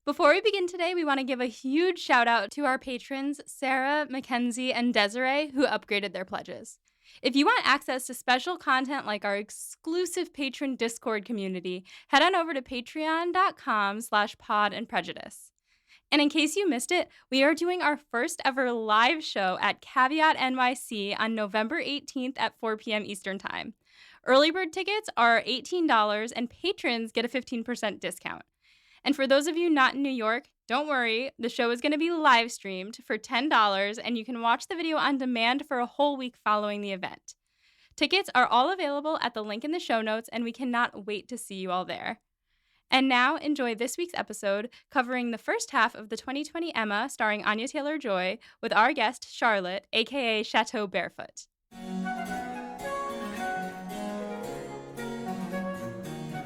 Before we begin today, we want to give a huge shout out to our patrons, Sarah, Mackenzie, and Desiree, who upgraded their pledges. If you want access to special content like our exclusive patron Discord community, head on over to patreon.com/pod and prejudice. And in case you missed it, we are doing our first ever live show at Caveat NYC on November 18th at 4 p.m. Eastern Time. Early bird tickets are $18 and patrons get a 15% discount. And for those of you not in New York, don't worry, the show is going to be live streamed for $10 and you can watch the video on demand for a whole week following the event. Tickets are all available at the link in the show notes and we cannot wait to see you all there. And now enjoy this week's episode covering the first half of the 2020 Emma starring Anya Taylor-Joy with our guest Charlotte, aka Chateau Barefoot.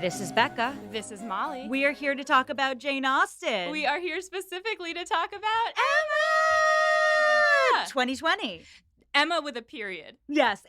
This is Becca. This is Molly. We are here to talk about Jane Austen. We are here specifically to talk about Emma! 2020. Emma with a period. Yes.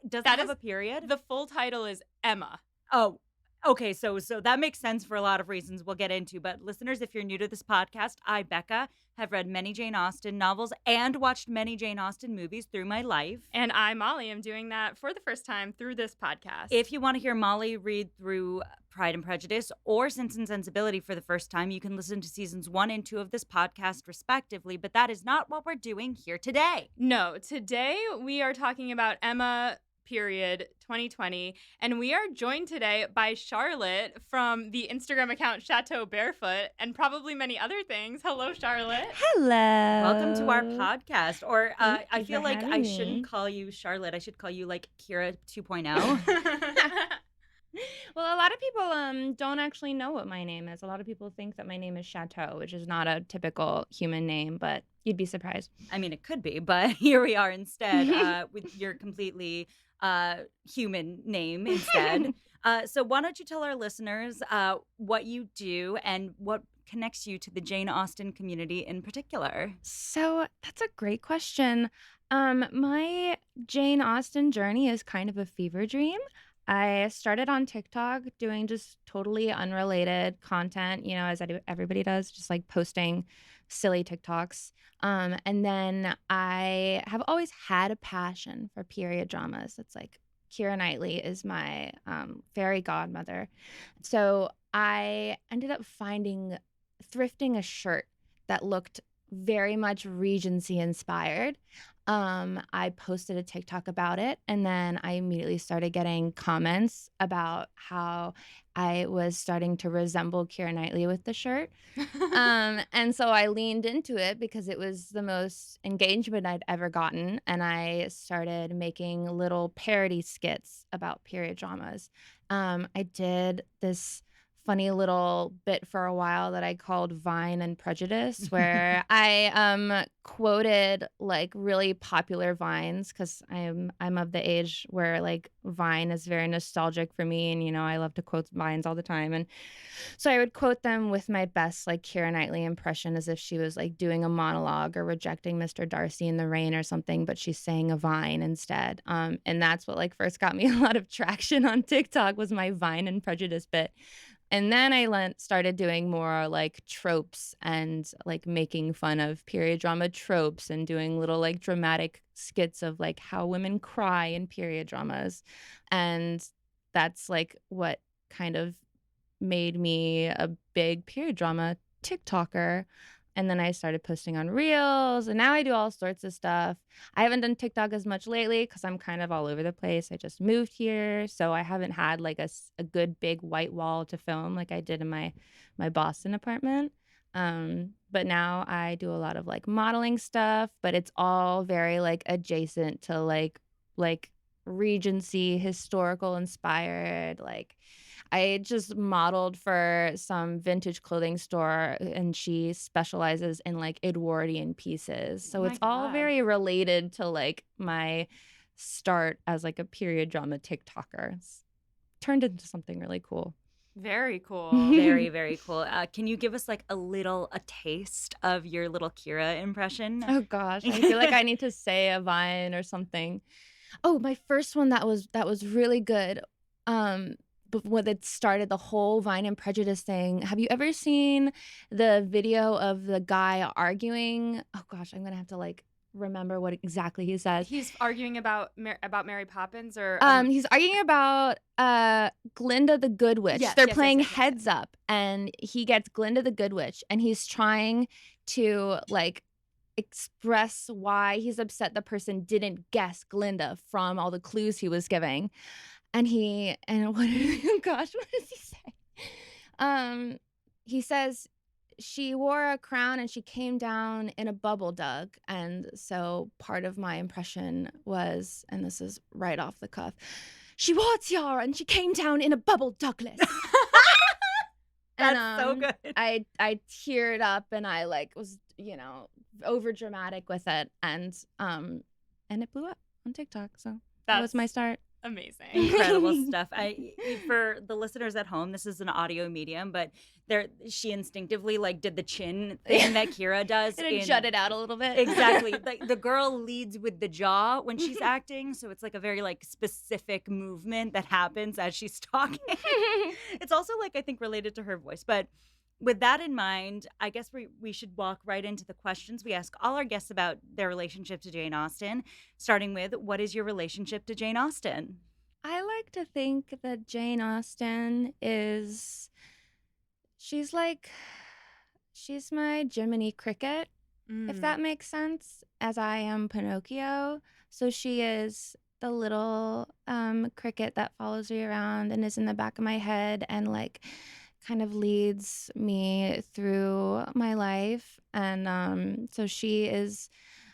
Does that have a period? The full title is Emma. Oh, okay. So that makes sense for a lot of reasons we'll get into. But listeners, if you're new to this podcast, I, Becca, have read many Jane Austen novels and watched many Jane Austen movies through my life. And I, Molly, am doing that for the first time through this podcast. If you want to hear Molly read through Pride and Prejudice or Sense and Sensibility for the first time, you can listen to seasons 1 and 2 of this podcast respectively, but that is not what we're doing here today. No, today we are talking about Emma, period, 2020, and we are joined today by Charlotte from the Instagram account Chateau Barefoot and probably many other things. Hello, Charlotte. Hello. Welcome to our podcast. Or I feel like I me. shouldn't call you Charlotte. I should call you like Kira 2.0. Well, a lot of people don't actually know what my name is. A lot of people think that my name is Chateau, which is not a typical human name, but you'd be surprised. I mean, it could be, but here we are instead with your completely human name instead. So why don't you tell our listeners what you do and what connects you to the Jane Austen community in particular? So that's a great question. My Jane Austen journey is kind of a fever dream. I started on TikTok doing just totally unrelated content, as everybody does, just like posting silly TikToks. And then I have always had a passion for period dramas. It's like Keira Knightley is my fairy godmother. So I ended up thrifting a shirt that looked very much Regency inspired. I posted a TikTok about it, and then I immediately started getting comments about how I was starting to resemble Keira Knightley with the shirt. And so I leaned into it because it was the most engagement I'd ever gotten, and I started making little parody skits about period dramas. I did this funny little bit for a while that I called Vine and Prejudice, where I quoted like really popular vines because I'm of the age where like Vine is very nostalgic for me, and I love to quote vines all the time, and so I would quote them with my best like Keira Knightley impression as if she was like doing a monologue or rejecting Mr. Darcy in the rain or something, but she's saying a vine instead. And that's what like first got me a lot of traction on TikTok was my Vine and Prejudice bit. And then I started doing more like tropes and like making fun of period drama tropes and doing little like dramatic skits of like how women cry in period dramas. And that's like what kind of made me a big period drama TikToker. And then I started posting on Reels, and now I do all sorts of stuff. I haven't done TikTok as much lately because I'm kind of all over the place. I just moved here, so I haven't had like a good big white wall to film like I did in my Boston apartment. But now I do a lot of like modeling stuff, but it's all very like adjacent to like Regency historical inspired. Like I just modeled for some vintage clothing store, and she specializes in like Edwardian pieces. So it's all very related to like my start as like a period drama TikToker. It's turned into something really cool. Very cool. Very, very cool. Can you give us like a taste of your little Keira impression? Oh gosh, I feel like I need to say a vine or something. Oh, my first one that was really good. when it started the whole Vine and Prejudice thing. Have you ever seen the video of the guy arguing? Oh gosh, I'm gonna have to like remember what exactly he says. He's arguing about Mary Poppins, or He's arguing about Glinda the Good Witch. Yes, They're yes, playing yes, yes, yes, Heads Up, and he gets Glinda the Good Witch, and he's trying to like express why he's upset the person didn't guess Glinda from all the clues he was giving. And what gosh, what does he say? He says she wore a crown and she came down in a bubble, Doug. And so part of my impression was, and this is right off the cuff, she wore a tiara and she came down in a bubble, Douglas. That's so good. I teared up and I like was, over dramatic with it, and it blew up on TikTok. So that was my start. Amazing. Incredible stuff. For the listeners at home, this is an audio medium, but she instinctively like did the chin thing that Kira does. It jutted out a little bit. Exactly. Like the girl leads with the jaw when she's acting, so it's like a very like specific movement that happens as she's talking. It's also like I think related to her voice, but with that in mind, I guess we should walk right into the questions we ask all our guests about their relationship to Jane Austen, starting with, what is your relationship to Jane Austen? I like to think that Jane Austen she's my Jiminy Cricket, if that makes sense, as I am Pinocchio. So she is the little cricket that follows me around and is in the back of my head and like kind of leads me through my life. And so she is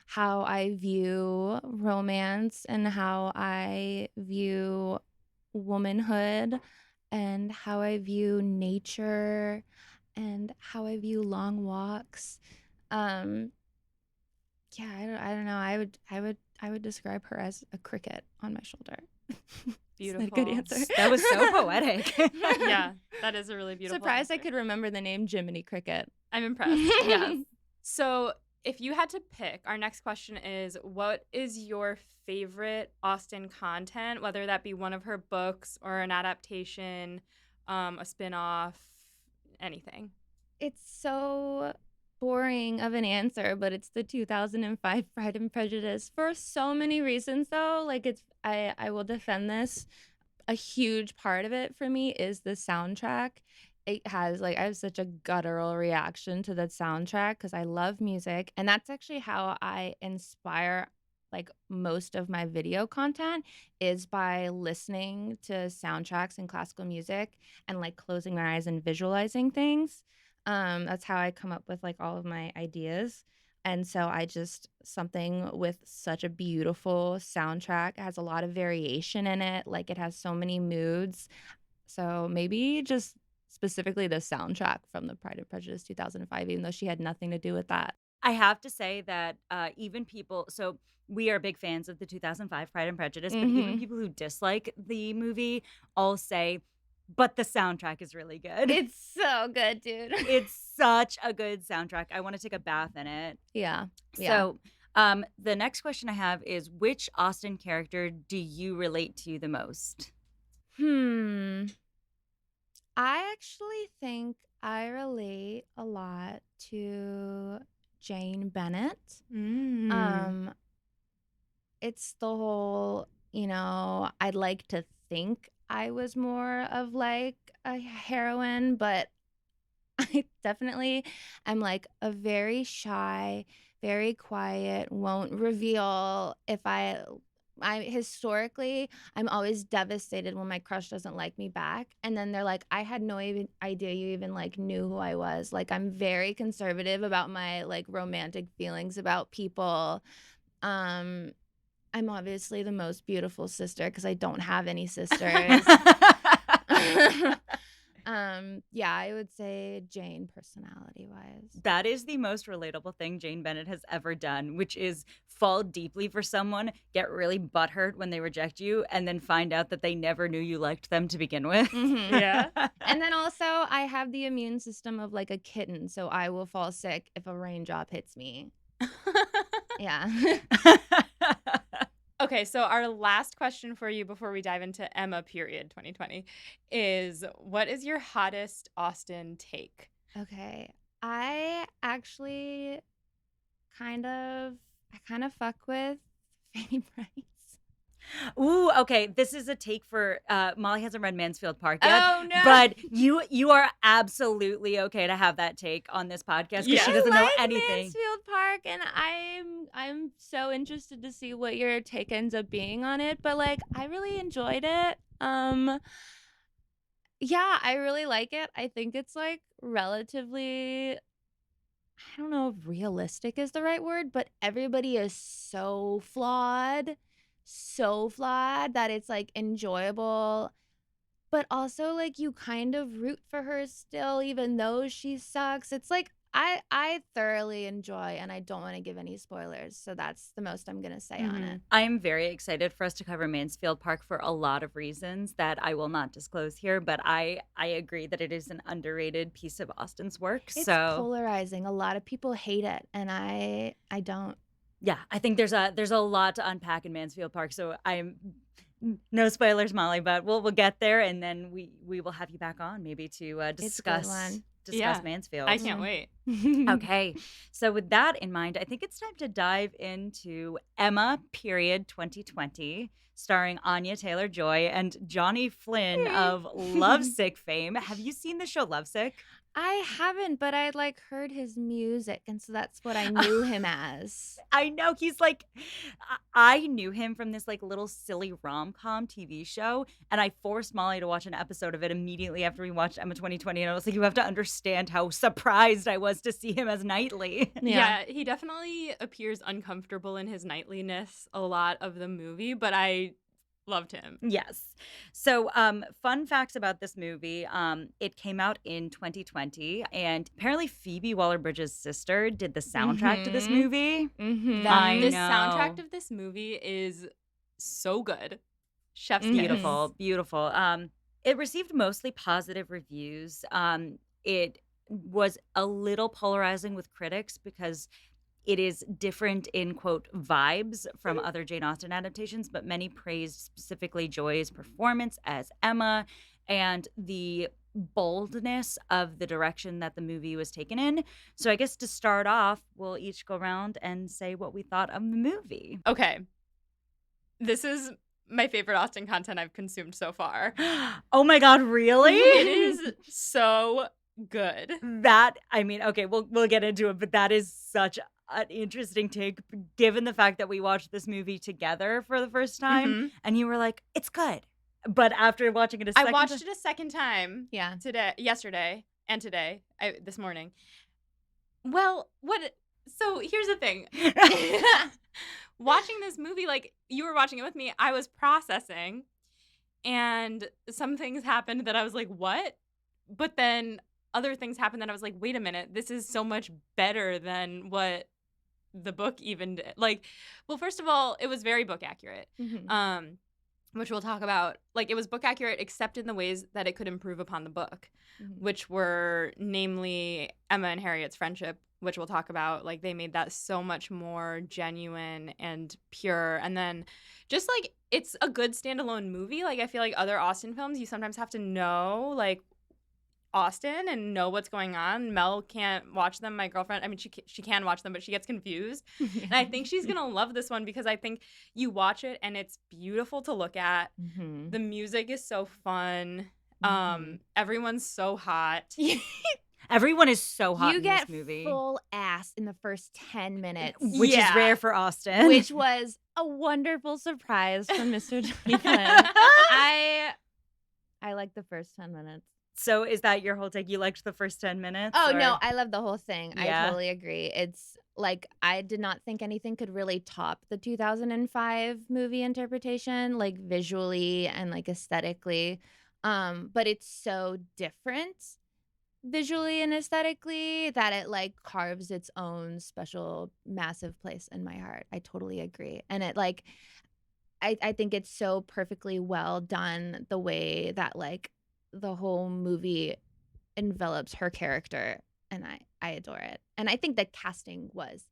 how I view romance and how I view womanhood and how I view nature and how I view long walks. I don't know. I would describe her as a cricket on my shoulder. Beautiful. Is that a good answer? That was so poetic. Yeah, that is a really beautiful Surprised answer. I could remember the name Jiminy Cricket. I'm impressed. Yes. So if you had to pick, our next question is, what is your favorite Austen content, whether that be one of her books or an adaptation, a spin-off, anything? It's so boring of an answer, but it's the 2005 Pride and Prejudice for so many reasons, though. Like I will defend this. A huge part of it for me is the soundtrack. It has I have such a guttural reaction to the soundtrack because I love music, and that's actually how I inspire like most of my video content is by listening to soundtracks and classical music and like closing my eyes and visualizing things. That's how I come up with like all of my ideas. And so something with such a beautiful soundtrack, it has a lot of variation in it. Like it has so many moods. So maybe just specifically the soundtrack from the Pride and Prejudice 2005, even though she had nothing to do with that. I have to say that even people, so we are big fans of the 2005 Pride and Prejudice, but even people who dislike the movie all say, but the soundtrack is really good. It's so good, dude. It's such a good soundtrack. I want to take a bath in it. Yeah. So the next question I have is, which Austen character do you relate to the most? I actually think I relate a lot to Jane Bennet. It's the whole, I'd like to think I was more of like a heroine, but I definitely am like a very shy, very quiet, won't reveal if I historically, I'm always devastated when my crush doesn't like me back. And then they're like, I had no idea you even like knew who I was. Like, I'm very conservative about my like romantic feelings about people. I'm obviously the most beautiful sister because I don't have any sisters. I would say Jane, personality-wise. That is the most relatable thing Jane Bennet has ever done, which is fall deeply for someone, get really butthurt when they reject you, and then find out that they never knew you liked them to begin with. Yeah. And then also, I have the immune system of like a kitten, so I will fall sick if a raindrop hits me. Yeah. Okay, so our last question for you before we dive into Emma period 2020 is what is your hottest Austen take? Okay. I actually I kind of fuck with Fanny Price. Ooh, okay. This is a take for Molly hasn't read Mansfield Park yet, Oh, no. but you are absolutely okay to have that take on this podcast because she Yeah. doesn't know like anything. Mansfield Park, and I'm so interested to see what your take ends up being on it. But like, I really enjoyed it. Yeah, I really like it. I think it's like relatively. I don't know if realistic is the right word, but everybody is so flawed that it's like enjoyable. But also, like, you kind of root for her still, even though she sucks. It's like I thoroughly enjoy, and I don't want to give any spoilers, so that's the most I'm gonna say on it. I'm very excited for us to cover Mansfield Park for a lot of reasons that I will not disclose here, but I agree that it is an underrated piece of Austen's work. It's So polarizing. A lot of people hate it, and I don't. yeah, I think there's a lot to unpack in Mansfield Park. So I'm no spoilers, Molly, but we'll get there, and then we will have you back on maybe to It's a good discuss one. Yeah, Mansfield. I can't wait. Okay, so with that in mind, I think it's time to dive into Emma period 2020, starring Anya Taylor-Joy and Johnny Flynn of Lovesick fame. Have you seen the show Lovesick? I haven't, but I like heard his music, and so that's what I knew him as. I know he's like, I knew him from this like little silly rom-com TV show, and I forced Molly to watch an episode of it immediately after we watched Emma 2020, and I was like, you have to understand how surprised I was to see him as Knightley. Yeah, he definitely appears uncomfortable in his knightliness a lot of the movie, but I loved him. Yes. So, fun facts about this movie. It came out in 2020, and apparently Phoebe Waller-Bridge's sister did the soundtrack to this movie. I The know. soundtrack of this movie is so good. Chef's kiss. Beautiful, beautiful. It received mostly positive reviews. It was a little polarizing with critics because it is different in quote vibes from other Jane Austen adaptations, but many praised specifically Joy's performance as Emma and the boldness of the direction that the movie was taken in. So I guess to start off, we'll each go around and say what we thought of the movie. Okay. This is my favorite Austen content I've consumed so far. Oh my God, really? It is so good. That, I mean, okay, we'll get into it, but that is such an interesting take given the fact that we watched this movie together for the first time and you were like, it's good. But after watching it I watched it a second time. Yeah. Yesterday and today, this morning. Well, so here's the thing. Watching this movie, like you were watching it with me, I was processing and some things happened that I was like, what? But then other things happened that I was like, wait a minute, this is so much better than what the book even did. Like, well, first of all, it was very book accurate, which we'll talk about. Like, it was book accurate except in the ways that it could improve upon the book, which were namely Emma and Harriet's friendship, which we'll talk about. Like, they made that so much more genuine and pure. And then just, like, it's a good standalone movie. Like, I feel like other Austen films, you sometimes have to know, like, Austen and know what's going on. Mel can't watch them. My girlfriend, I mean, she can watch them, but she gets confused. And I think she's going to love this one because I think you watch it and it's beautiful to look at. The music is so fun. Everyone's so hot. Everyone is so hot You in get this movie. full ass in the first 10 minutes. Which is rare for Austen. Which was a wonderful surprise from Mr. Johnny Flynn. I like the first 10 minutes. So is that your whole take? You liked the first 10 minutes? Oh, or? no, I love the whole thing. Yeah. I totally agree. It's like, I did not think anything could really top the 2005 movie interpretation, like visually and like aesthetically. But it's so different visually and aesthetically that it like carves its own special massive place in my heart. I totally agree. And it like, I think it's so perfectly well done the way that like the whole movie envelops her character, and I adore it. And I think the casting was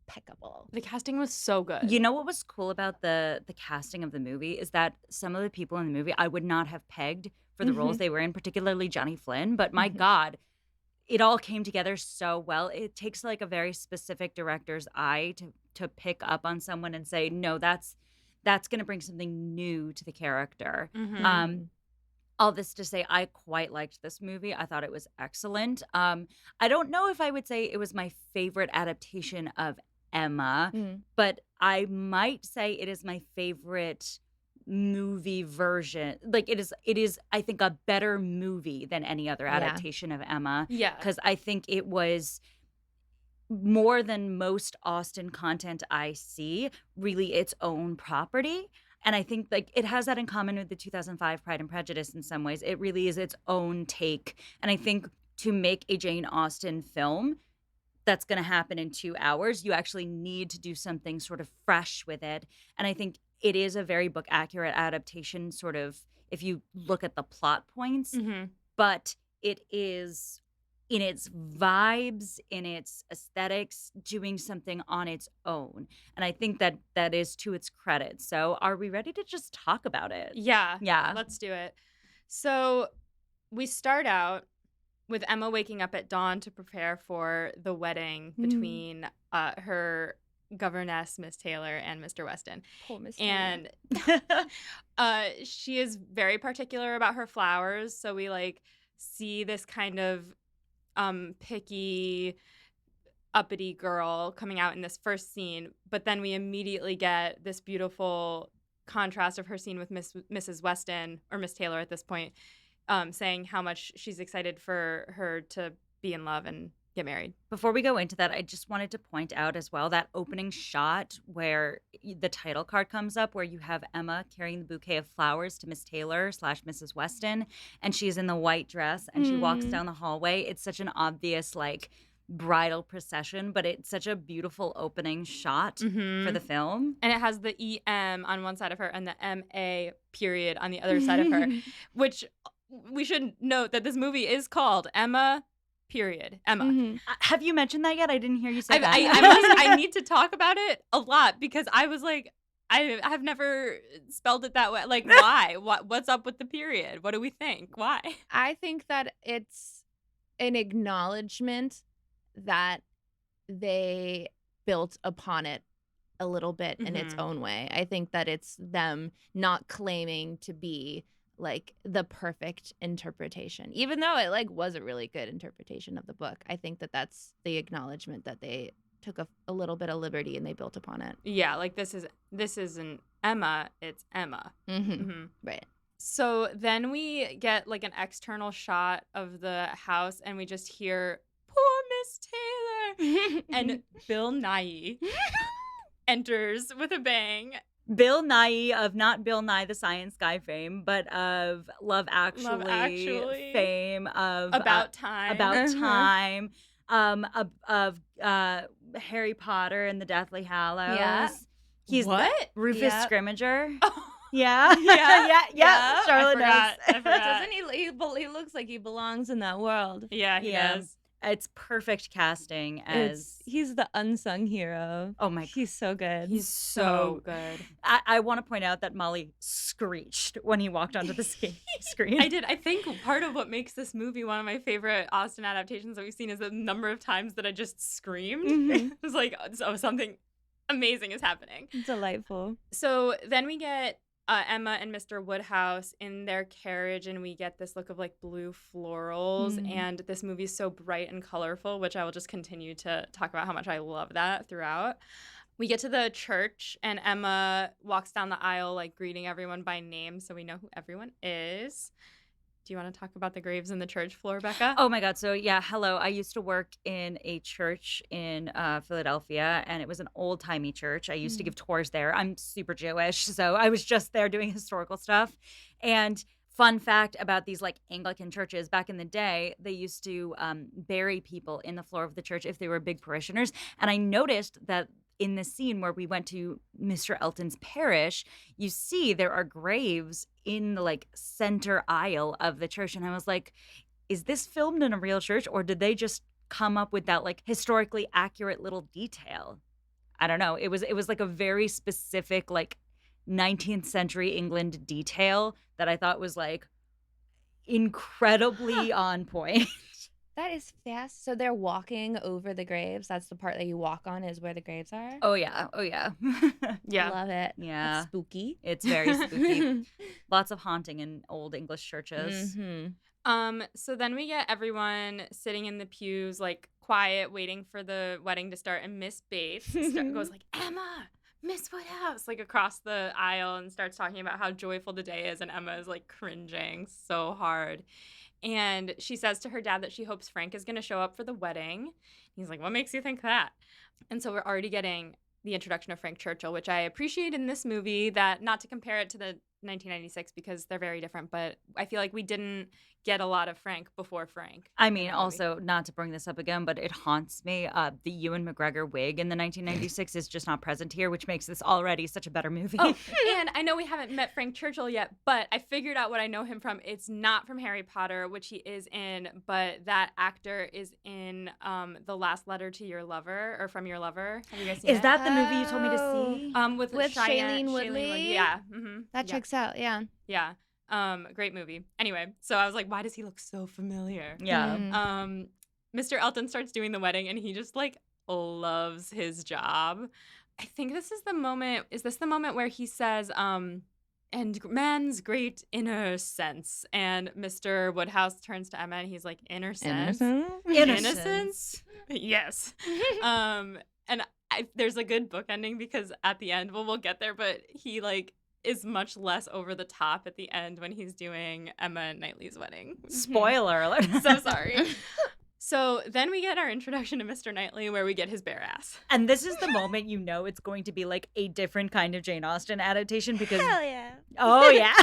impeccable. The casting was so good. You know what was cool about the casting of the movie is that some of the people in the movie I would not have pegged for the roles they were in, particularly Johnny Flynn. But my God, it all came together so well. It takes like a very specific director's eye to pick up on someone and say, no, that's going to bring something new to the character. All this to say, I quite liked this movie. I thought it was excellent. I don't know if I would say it was my favorite adaptation of Emma, but I might say it is my favorite movie version. Like it is I think a better movie than any other adaptation of Emma. Yeah. Because I think it was more than most Austen content I see, really its own property. And I think like it has that in common with the 2005 Pride and Prejudice in some ways. It really is its own take. And I think to make a Jane Austen film that's going to happen in 2 hours, you actually need to do something sort of fresh with it. And I think it is a very book accurate adaptation, sort of, if you look at the plot points. But it is in its vibes, in its aesthetics, doing something on its own. And I think that is to its credit. So are we ready to just talk about it? Yeah. Yeah. Let's do it. So we start out with Emma waking up at dawn to prepare for the wedding between her governess, Miss Taylor, and Mr. Weston. Poor Miss Taylor. And she is very particular about her flowers. So we like see this kind of picky, uppity girl coming out in this first scene, but then we immediately get this beautiful contrast of her scene with Mrs. Weston, or Miss Taylor at this point, saying how much she's excited for her to be in love and get married. Before we go into that, I just wanted to point out as well that opening shot where the title card comes up, where you have Emma carrying the bouquet of flowers to Miss Taylor / Mrs. Weston, and she's in the white dress and she walks down the hallway. It's such an obvious like bridal procession, but it's such a beautiful opening shot for the film. And it has the EM on one side of her and the MA period on the other side of her, which we should note that this movie is called Emma period. Emma. Have you mentioned that yet? I didn't hear you say that. I need to talk about it a lot because I was like, I have never spelled it that way. Like, why? What's up with the period? What do we think? Why? I think that it's an acknowledgement that they built upon it a little bit in its own way. I think that it's them not claiming to be like the perfect interpretation, even though it like was a really good interpretation of the book. I think that that's the acknowledgement that they took a little bit of liberty and they built upon it. Yeah, like this isn't Emma, it's Emma. Right. So then we get like an external shot of the house and we just hear, poor Miss Taylor. And Bill Nighy enters with a bang. Bill Nighy of not Bill Nye the Science Guy fame, but of Love Actually fame, of About Time, of Harry Potter and the Deathly Hallows. Yeah. He's what? Rufus Scrimmager. Oh. Yeah. Yeah. Charlotte I forgot. Doesn't he looks like he belongs in that world. Yeah, he does. It's perfect casting as he's the unsung hero. Oh my, he's so good. He's so good. I want to point out that Molly screeched when he walked onto the screen. I did. I think part of what makes this movie one of my favorite Austen adaptations that we've seen is the number of times that I just screamed. It was like, oh, something amazing is happening. Delightful. So then we get Emma and Mr. Woodhouse in their carriage, and we get this look of like blue florals. And this movie is so bright and colorful, which I will just continue to talk about how much I love that throughout. We get to the church, and Emma walks down the aisle, like greeting everyone by name, so we know who everyone is. Do you want to talk about the graves in the church floor, Becca? Oh my God. So yeah, hello. I used to work in a church in Philadelphia, and it was an old-timey church. I used to give tours there. I'm super Jewish, so I was just there doing historical stuff. And fun fact about these like Anglican churches, back in the day, they used to bury people in the floor of the church if they were big parishioners. And I noticed that in the scene where we went to Mr. Elton's parish, you see there are graves in the like center aisle of the church. And I was like, is this filmed in a real church, or did they just come up with that like historically accurate little detail? I don't know. It was like a very specific like 19th century England detail that I thought was like incredibly on point. That is fast. So they're walking over the graves. That's the part that you walk on is where the graves are. Oh yeah. Yeah. Love it. Yeah. That's spooky. It's very spooky. Lots of haunting in old English churches. So then we get everyone sitting in the pews, like quiet, waiting for the wedding to start, and Miss Bates goes like, Emma, Miss Woodhouse, like across the aisle, and starts talking about how joyful the day is, and Emma is like cringing so hard. And she says to her dad that she hopes Frank is going to show up for the wedding. He's like, what makes you think that? And so we're already getting the introduction of Frank Churchill, which I appreciate in this movie, that not to compare it to the 1996 because they're very different, but I feel like we didn't get a lot of Frank before Frank. I mean, also, not to bring this up again, but it haunts me. The Ewan McGregor wig in the 1996 is just not present here, which makes this already such a better movie. Oh, and I know we haven't met Frank Churchill yet, but I figured out what I know him from. It's not from Harry Potter, which he is in, but that actor is in The Last Letter to Your Lover, or From Your Lover. Have you guys seen Is that the movie you told me to see? With Shailene Woodley? Yeah. Mm-hmm. That checks out. Yeah. Yeah. Great movie. Anyway, so I was like, why does he look so familiar? Yeah. Mr. Elton starts doing the wedding and he just like loves his job. I think this is the moment. Is this the moment where he says, and man's great inner sense? And Mr. Woodhouse turns to Emma and he's like, inner sense? Innocence? Yes. And there's a good book ending because at the end, we'll get there, but he like is much less over the top at the end when he's doing Emma Knightley's wedding. Spoiler alert. So sorry. So then we get our introduction to Mr. Knightley where we get his bare ass. And this is the moment you know it's going to be like a different kind of Jane Austen adaptation because Hell yeah. Oh yeah.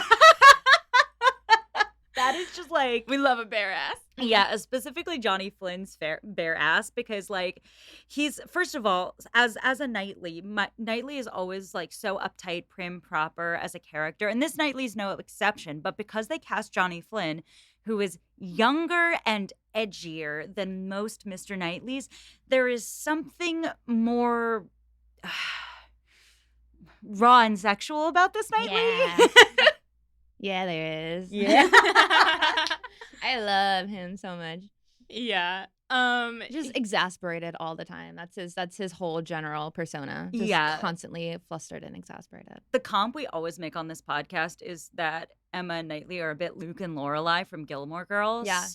That is just like we love a bare ass. Yeah, specifically Johnny Flynn's bare ass because like he's first of all as a Knightley, Knightley is always like so uptight, prim, proper as a character, and this Knightley's no exception. But because they cast Johnny Flynn, who is younger and edgier than most Mr. Knightleys, there is something more raw and sexual about this Knightley. Yeah. Yeah, there is. Yeah. I love him so much. Yeah. Just exasperated all the time. That's his whole general persona. Just constantly flustered and exasperated. The comp we always make on this podcast is that Emma and Knightley are a bit Luke and Lorelai from Gilmore Girls. Yeah.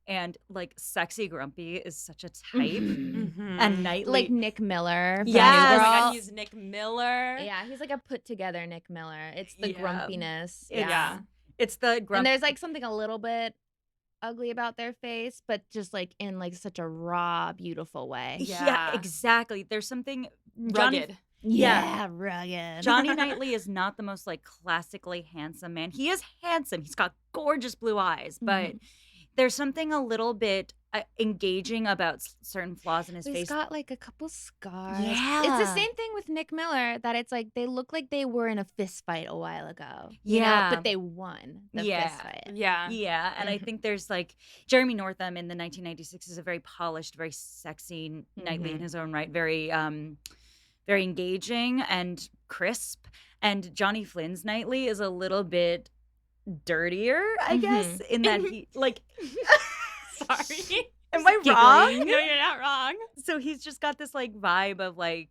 And like sexy grumpy is such a type. And Knightley, like Nick Miller. Yeah, oh my God, he's Nick Miller. Yeah, he's like a put together Nick Miller. It's the grumpiness. It's the grump. And there's like something a little bit ugly about their face, but just like in like such a raw, beautiful way. Yeah, exactly. There's something rugged. Rugged. Johnny Knightley is not the most like classically handsome man. He is handsome. He's got gorgeous blue eyes, but there's something a little bit engaging about certain flaws in his face. He's got like a couple scars. Yeah. It's the same thing with Nick Miller, that it's like they look like they were in a fist fight a while ago. You know, but they won the fist fight. Yeah. And I think there's like Jeremy Northam in the 1996 is a very polished, very sexy Knightley in his own right. Very very engaging and crisp. And Johnny Flynn's Knightley is a little bit dirtier, I guess, in that he like Sorry. Am I wrong? No, you're not wrong. So he's just got this like vibe of like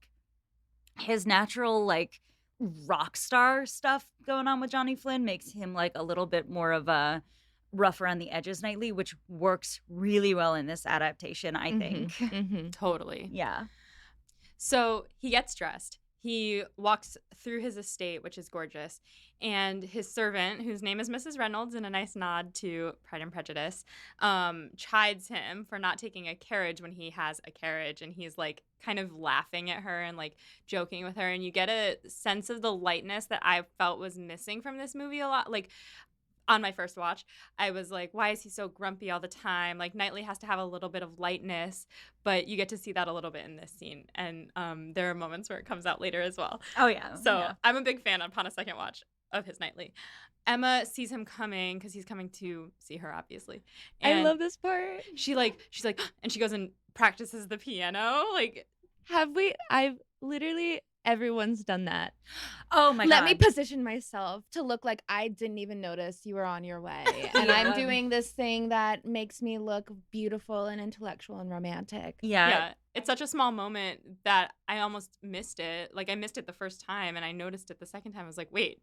his natural like rock star stuff going on with Johnny Flynn makes him like a little bit more of a rough around the edges Knightley, which works really well in this adaptation, I think. Totally. Yeah. So he gets dressed. He walks through his estate, which is gorgeous, and his servant, whose name is Mrs. Reynolds, in a nice nod to Pride and Prejudice, chides him for not taking a carriage when he has a carriage, and he's like kind of laughing at her and like joking with her, and you get a sense of the lightness that I felt was missing from this movie a lot. Like, on my first watch, I was like, why is he so grumpy all the time? Like, Knightley has to have a little bit of lightness, but you get to see that a little bit in this scene. And there are moments where it comes out later as well. Oh, yeah. So I'm a big fan upon a second watch of his Knightley. Emma sees him coming because he's coming to see her, obviously. And I love this part. she's like, and she goes and practices the piano. Like, I've literally, everyone's done that. Oh my Let God. me position myself to look like I didn't even notice you were on your way. And I'm doing this thing that makes me look beautiful and intellectual and romantic. Yeah, it's such a small moment that I almost missed it. Like, I missed it the first time, and I noticed it the second time. I was like, wait,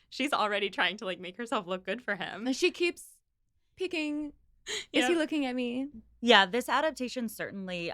she's already trying to, like, make herself look good for him. And she keeps peeking. Is he looking at me? Yeah, this adaptation certainly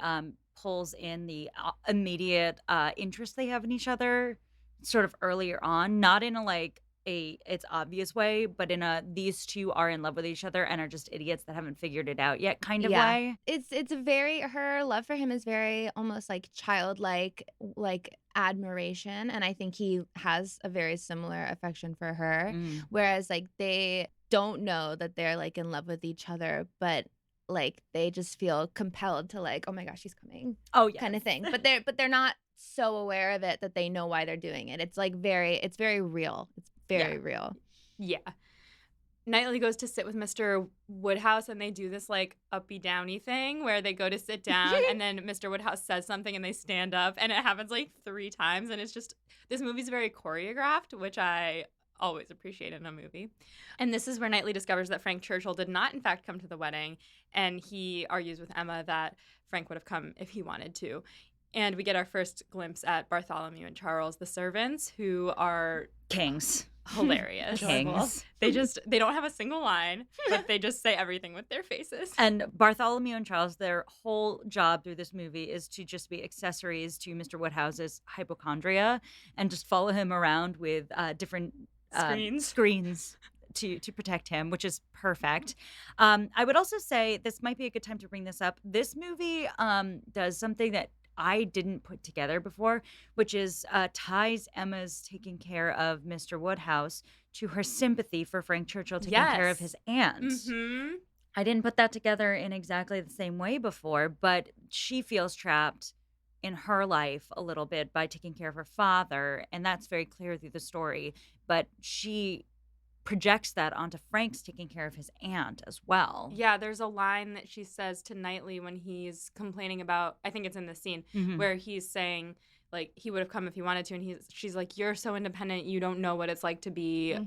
pulls in the immediate interest they have in each other sort of earlier on, not in a like it's obvious way, but in a these two are in love with each other and are just idiots that haven't figured it out yet kind of way. It's a very, her love for him is very almost like childlike, like admiration, and I think he has a very similar affection for her. Whereas like they don't know that they're like in love with each other, but like they just feel compelled to like, oh my gosh, she's coming. Oh yeah. Kind of thing. But they're not so aware of it that they know why they're doing it. It's like it's very real. It's very real. Yeah. Knightley goes to sit with Mr. Woodhouse, and they do this like uppy downy thing where they go to sit down and then Mr. Woodhouse says something and they stand up, and it happens like 3 times, and it's just, this movie's very choreographed, which I always appreciate in a movie. And this is where Knightley discovers that Frank Churchill did not in fact come to the wedding, and he argues with Emma that Frank would have come if he wanted to. And we get our first glimpse at Bartholomew and Charles, the servants, who are Kings. Hilarious. Kings. They don't have a single line, but they just say everything with their faces. And Bartholomew and Charles, their whole job through this movie is to just be accessories to Mr. Woodhouse's hypochondria and just follow him around with different screens to protect him, which is perfect. I would also say this might be a good time to bring this up. This movie does something that I didn't put together before, which is ties Emma's taking care of Mr. Woodhouse to her sympathy for Frank Churchill taking care of his aunt. Mm-hmm. I didn't put that together in exactly the same way before, but she feels trapped in her life a little bit by taking care of her father, and that's very clear through the story. But she projects that onto Frank's taking care of his aunt as well. Yeah, there's a line that she says to Knightley when he's complaining about, I think it's in the scene, where he's saying, like, he would have come if he wanted to, and she's like, you're so independent, you don't know what it's like to be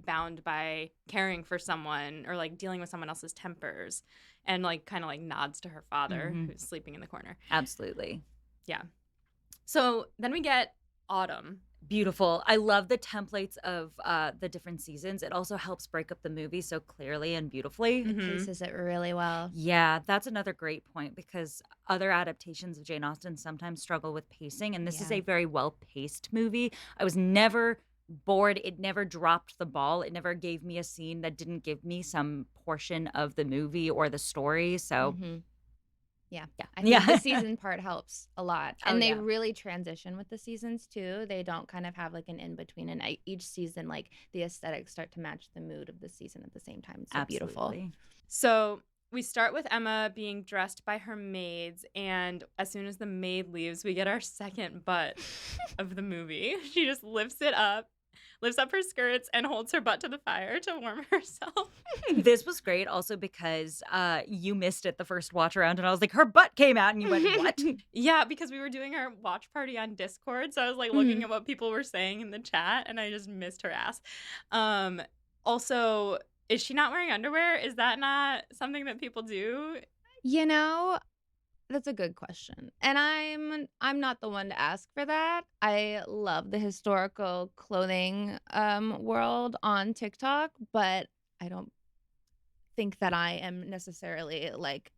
bound by caring for someone or, like, dealing with someone else's tempers, and, like, kind of, like, nods to her father who's sleeping in the corner. Absolutely. Yeah. So then we get autumn. Beautiful. I love the templates of the different seasons. It also helps break up the movie so clearly and beautifully. It paces it really well. Yeah, that's another great point because other adaptations of Jane Austen sometimes struggle with pacing, and this is a very well-paced movie. I was never bored. It never dropped the ball. It never gave me a scene that didn't give me some portion of the movie or the story. So Yeah. I think the season part helps a lot. And they really transition with the seasons too. They don't kind of have like an in-between. And each season, like the aesthetics start to match the mood of the season at the same time. It's so beautiful. So we start with Emma being dressed by her maids. And as soon as the maid leaves, we get our second butt of the movie. She just lifts up her skirts and holds her butt to the fire to warm herself. This was great also because you missed it the first watch around, and I was like, her butt came out, and you went, what? Yeah, because we were doing our watch party on Discord, so I was like looking at what people were saying in the chat, and I just missed her ass. Also, is she not wearing underwear? Is that not something that people do? You know, that's a good question. And I'm not the one to ask for that. I love the historical clothing world on TikTok, but I don't think that I am necessarily like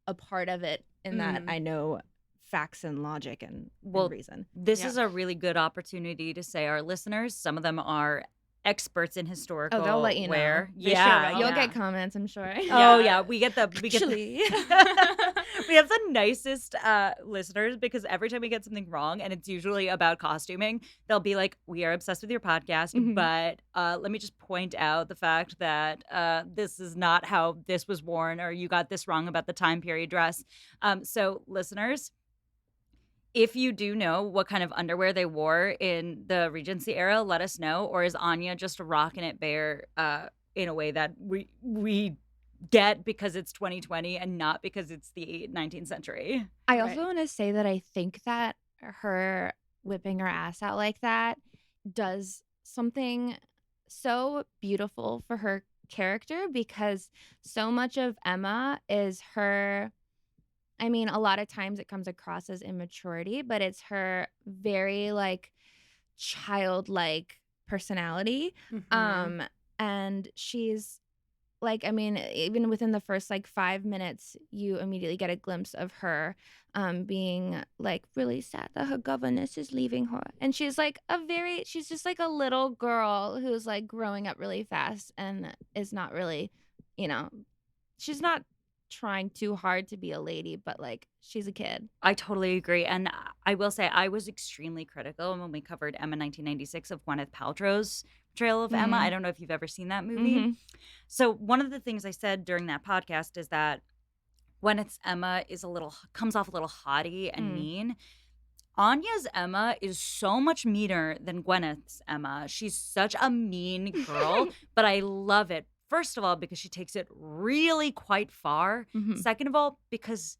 a part of it in that I know facts and logic and reason. This is a really good opportunity to say our listeners, some of them are experts in historical they'll let you wear. know. You'll get comments, I'm sure. Oh yeah, we have the nicest listeners because every time we get something wrong, and it's usually about costuming, they'll be like, we are obsessed with your podcast, but let me just point out the fact that this is not how this was worn, or you got this wrong about the time period dress. So listeners, if you do know what kind of underwear they wore in the Regency era, let us know. Or is Anya just rocking it bare in a way that we get because it's 2020 and not because it's the 19th century? I also want to say that I think that her whipping her ass out like that does something so beautiful for her character, because so much of Emma is her. I mean, a lot of times it comes across as immaturity, but it's her very like childlike personality. Mhm. And she's like, I mean, even within the first like 5 minutes, you immediately get a glimpse of her being like really sad that her governess is leaving her. And she's just like a little girl who's like growing up really fast and is not really, you know, she's not trying too hard to be a lady, but like she's a kid. I totally agree. And I will say I was extremely critical when we covered Emma 1996 of Gwyneth Paltrow's portrayal of Emma. I don't know if you've ever seen that movie. Mm-hmm. So one of the things I said during that podcast is that Gwyneth's Emma comes off a little haughty and mean. Anya's Emma is so much meaner than Gwyneth's Emma. She's such a mean girl, but I love it. First of all, because she takes it really quite far. Mhm. Second of all, because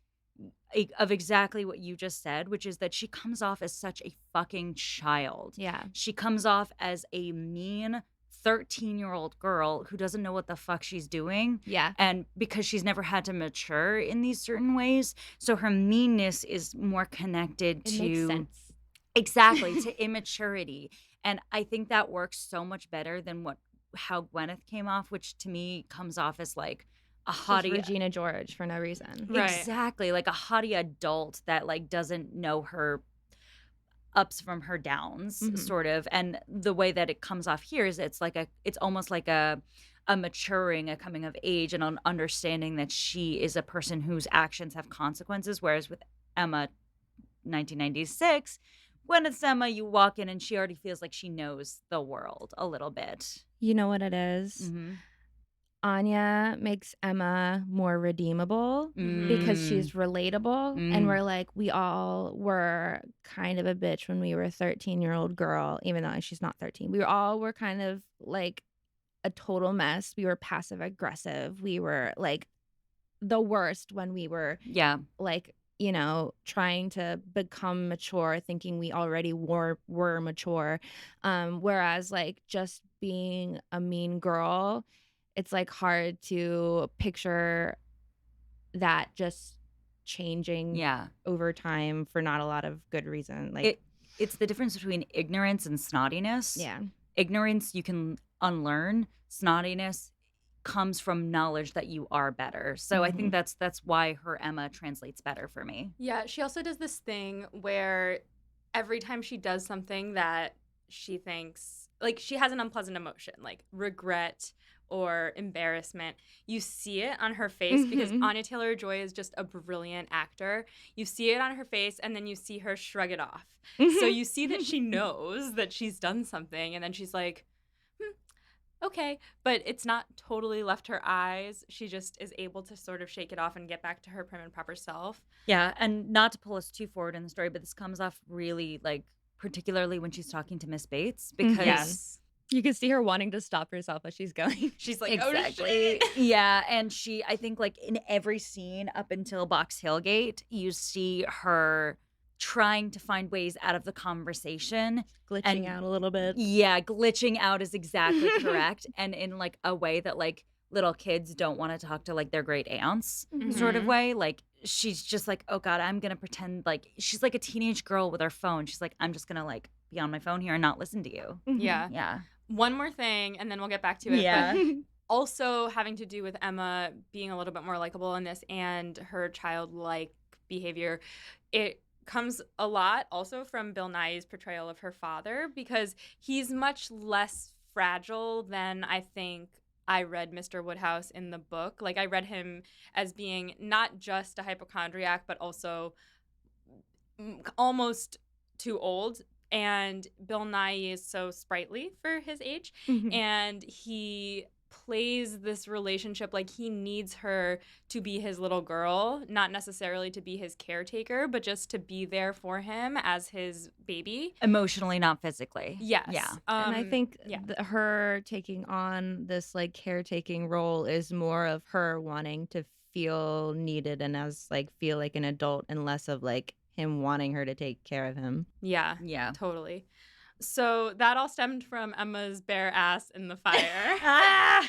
of exactly what you just said, which is that she comes off as such a fucking child. Yeah. She comes off as a mean 13-year-old girl who doesn't know what the fuck she's doing. Yeah. And because she's never had to mature in these certain ways. So her meanness is more connected It to makes sense. exactly to immaturity. And I think that works so much better than how Gwyneth came off, which to me comes off as like a Just haughty Regina George for no reason. Right. exactly, like a haughty adult that like doesn't know her ups from her downs, Mhm. sort of. And the way that it comes off here is it's almost like a maturing, a coming of age, and an understanding that she is a person whose actions have consequences. Whereas with Emma 1996, when it's Emma, you walk in and she already feels like she knows the world a little bit. You know what it is? Mhm. Anya makes Emma more redeemable because she's relatable. And we're like, we all were kind of a bitch when we were a 13-year-old girl, even though she's not 13. We all were kind of like a total mess. We were passive aggressive. We were like the worst when we were Yeah. like, you know, trying to become mature, thinking we already were mature. Whereas like just being a mean girl, it's like hard to picture that just changing Yeah. over time for not a lot of good reason. Like It's the difference between ignorance and snottiness. yeah. Ignorance you can unlearn. Snottiness comes from knowledge that you are better. So I think that's why her Emma translates better for me. Yeah, she also does this thing where every time she does something that she thinks, like she has an unpleasant emotion, like regret or embarrassment, you see it on her face because Anya Taylor-Joy is just a brilliant actor. You see it on her face and then you see her shrug it off. So you see that she knows that she's done something and then she's like, okay, but it's not totally left her eyes. She just is able to sort of shake it off and get back to her prim and proper self. Yeah, and not to pull us too forward in the story, but this comes off really like particularly when she's talking to Miss Bates because Yes. You can see her wanting to stop herself as she's going. She's like, exactly. oh, shit. Yeah, and I think like in every scene up until Box Hill Gate, you see her trying to find ways out of the conversation. Glitching out a little bit. Yeah, glitching out is exactly correct. And in like a way that like little kids don't want to talk to like their great aunts sort of way. Like she's just like, oh God, I'm going to pretend like she's like a teenage girl with her phone. She's like, I'm just going to like be on my phone here and not listen to you. Yeah. Yeah. One more thing, and then we'll get back to it. Yeah. But also having to do with Emma being a little bit more likable in this and her childlike behavior, it comes a lot also from Bill Nighy's portrayal of her father because he's much less fragile than I think I read Mr. Woodhouse in the book. Like I read him as being not just a hypochondriac, but also almost too old. And Bill Nighy is so sprightly for his age. And he plays this relationship like he needs her to be his little girl, not necessarily to be his caretaker, but just to be there for him as his baby. Emotionally, not physically. Yes. Yeah. And I think her taking on this like caretaking role is more of her wanting to feel needed and as like feel like an adult and less of like him wanting her to take care of him. Yeah. Yeah. Totally. So that all stemmed from Emma's bare ass in the fire.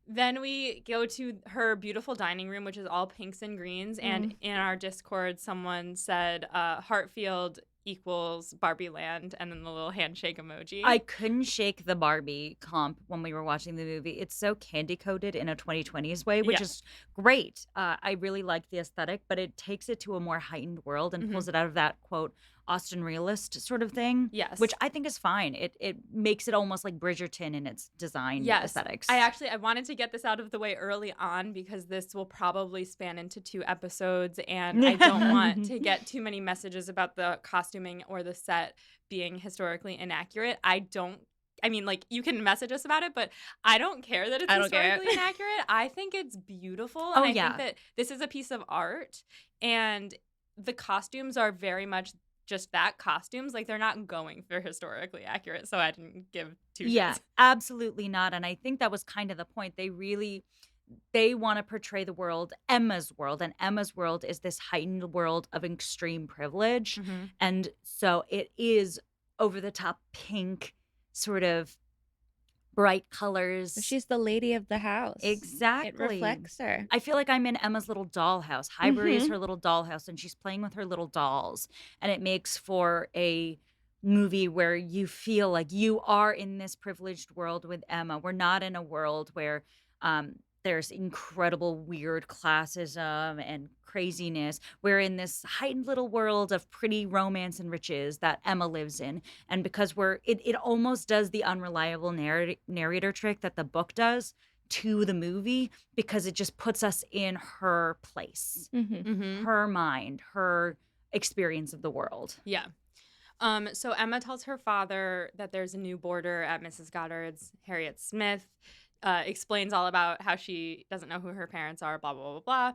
Then we go to her beautiful dining room, which is all pinks and greens. And in our Discord, someone said Hartfield equals Barbie Land, and then the little handshake emoji. I couldn't shake the Barbie comp when we were watching the movie. It's so candy-coated in a 2020s way, which is great. I really like the aesthetic, but it takes it to a more heightened world and pulls it out of that, quote, Austin realist sort of thing. Yes. Which I think is fine. It makes it almost like Bridgerton in its design aesthetics. I wanted to get this out of the way early on because this will probably span into 2 episodes, and I don't want to get too many messages about the costuming or the set being historically inaccurate. You can message us about it, but I don't care that it's historically inaccurate. I think it's beautiful. And I think that this is a piece of art, and the costumes are very much just that, costumes. Like, they're not going for historically accurate, so I didn't give 2 shits. Absolutely not. And I think that was kind of the point. They want to portray the world, Emma's world, and Emma's world is this heightened world of extreme privilege. And so it is over the top pink, sort of bright colors. She's the lady of the house. Exactly. It reflects her. I feel like I'm in Emma's little dollhouse. Highbury is her little dollhouse, and she's playing with her little dolls. And it makes for a movie where you feel like you are in this privileged world with Emma. We're not in a world where there's incredible weird classism and craziness. We're in this heightened little world of pretty romance and riches that Emma lives in. And because it almost does the unreliable narrator trick that the book does to the movie, because it just puts us in her place, her mind, her experience of the world. Yeah. So Emma tells her father that there's a new boarder at Mrs. Goddard's, Harriet Smith. Explains all about how she doesn't know who her parents are, blah, blah, blah, blah.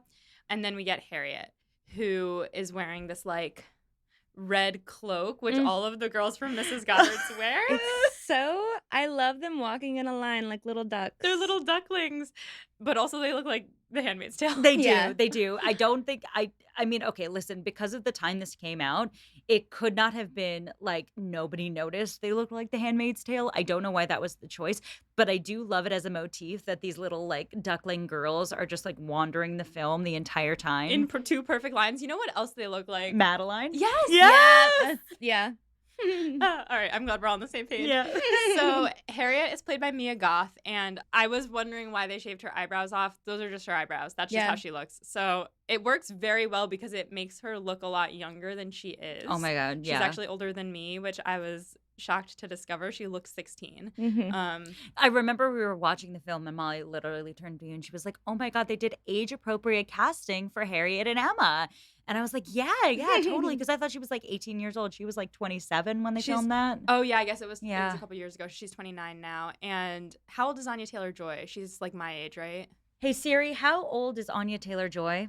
And then we get Harriet, who is wearing this, like, red cloak, which all of the girls from Mrs. Goddard's wear. I love them walking in a line like little ducks. They're little ducklings, but also they look like The Handmaid's Tale. They do. They do. I don't think I mean, okay, listen, because of the time this came out, it could not have been like nobody noticed they look like The Handmaid's Tale. I don't know why that was the choice, but I do love it as a motif that these little like duckling girls are just like wandering the film the entire time. In 2 perfect lines. You know what else they look like? Madeline? Yes. Yes. Yeah. All right, I'm glad we're on the same page. Yeah. So Harriet is played by Mia Goth, and I was wondering why they shaved her eyebrows off. Those are just her eyebrows. That's just how she looks. So it works very well because it makes her look a lot younger than she is. Oh my God, yeah. She's actually older than me, which I was shocked to discover. She looks 16. I remember we were watching the film and Molly literally turned to me and she was like, oh my God, they did age-appropriate casting for Harriet and Emma. And I was like, yeah, totally. Because I thought she was like 18 years old. She was like 27 when they filmed that. Oh, yeah, I guess it was a couple years ago. She's 29 now. And how old is Anya Taylor-Joy? She's like my age, right? Hey, Siri, how old is Anya Taylor-Joy?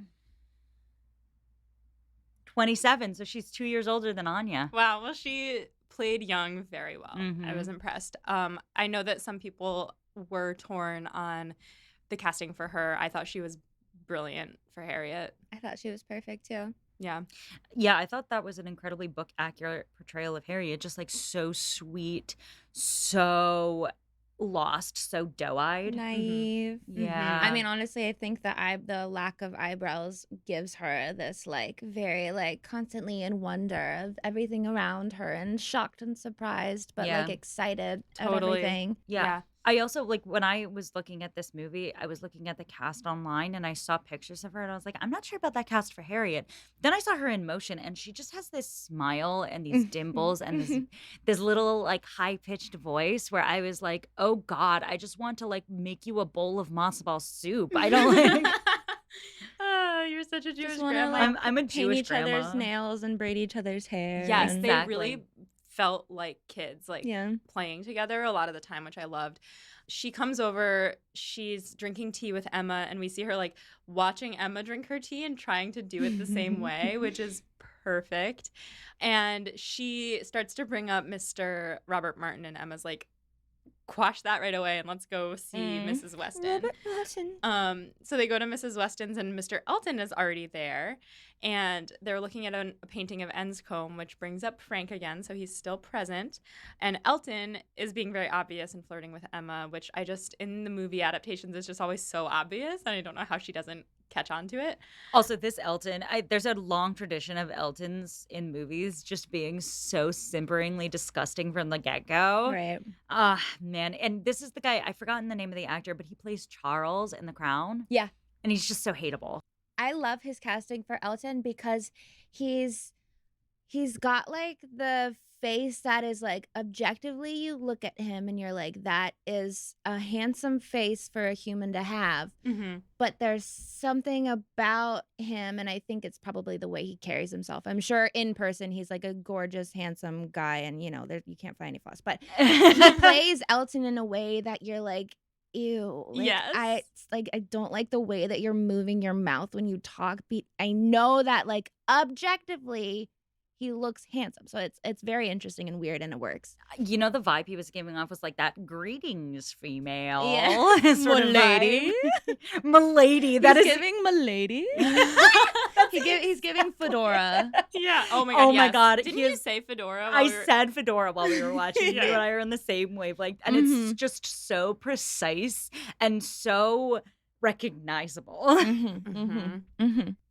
27. So she's 2 years older than Anya. Wow. Well, she played young very well. I was impressed. I know that some people were torn on the casting for her. I thought she was brilliant for Harriet. I thought she was perfect too. Yeah. Yeah, I thought that was an incredibly book accurate portrayal of Harriet. Just like so sweet, so lost, so doe-eyed. Naive. Yeah. I mean, honestly, I think the lack of eyebrows gives her this like very like constantly in wonder of everything around her and shocked and surprised, but like excited at everything. Yeah. I also, like, when I was looking at this movie, I was looking at the cast online and I saw pictures of her and I was like, I'm not sure about that cast for Harriet. Then I saw her in motion and she just has this smile and these dimples and this little, like, high-pitched voice where I was like, oh, God, I just want to, like, make you a bowl of matzo ball soup. I don't like... Oh, you're such a Jewish grandma. Like, I'm a Jewish each grandma. other's nails and braid each other's hair. Yes, and... they really felt like kids, like playing together a lot of the time, which I loved. She comes over, she's drinking tea with Emma, and we see her like watching Emma drink her tea and trying to do it the same way, which is perfect. And she starts to bring up Mr. Robert Martin, and Emma's like, quash that right away and let's go see Mrs. Weston. Robert Martin. So they go to Mrs. Weston's and Mr. Elton is already there. and they're looking at a painting of Enscombe, which brings up Frank again, so he's still present. And Elton is being very obvious and flirting with Emma, which in the movie adaptations, is just always so obvious, and I don't know how she doesn't catch on to it. Also, this Elton, there's a long tradition of Eltons in movies just being so simperingly disgusting from the get-go. Right. Ah, man. And this is the guy, I've forgotten the name of the actor, but he plays Charles in The Crown. Yeah. And he's just so hateable. I love his casting for Elton because he's got like the face that is like, objectively you look at him and you're like, that is a handsome face for a human to have. Mm-hmm. But there's something about him, and I think it's probably the way he carries himself. I'm sure in person he's like a gorgeous, handsome guy, and you can't find any flaws. But he plays Elton in a way that you're like, ew. Like, Yes. I don't like the way that you're moving your mouth when you talk. I know that like objectively he looks handsome. So it's very interesting and weird, and it works. The vibe he was giving off was like that greetings female. Yeah. sort of Milady. vibe. Milady. That He's is giving milady. He's giving fedora. Yeah. Oh my god. Oh my yes. God, Didn't he you is- say fedora? I said fedora while we were watching. Yeah. You and I are on the same wavelength. And Mhm. it's just so precise and so recognizable.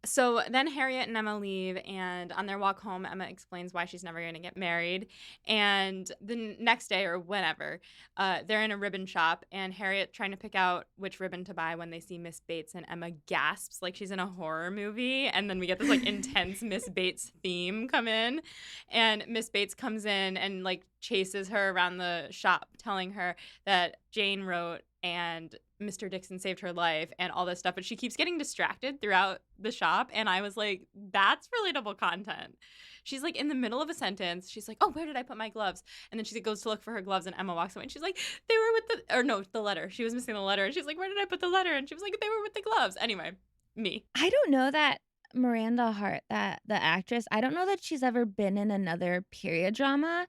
So then Harriet and Emma leave, and on their walk home, Emma explains why she's never going to get married. And the next day or whenever, they're in a ribbon shop, and Harriet trying to pick out which ribbon to buy when they see Miss Bates, and Emma gasps like she's in a horror movie. And then we get this like intense Miss Bates theme come in, and Miss Bates comes in and like chases her around the shop, telling her that Jane wrote and Mr. Dixon saved her life and all this stuff, but she keeps getting distracted throughout the shop, and I was like, that's relatable content. She's like in the middle of a sentence, she's like, oh, where did I put my gloves? And then she goes to look for her gloves, and Emma walks away, and she's like, they were with the letter. She was missing the letter, and she's like, where did I put the letter? And she was like, they were with the gloves. Anyway, me. I don't know that Miranda Hart, that the actress, I don't know that she's ever been in another period drama,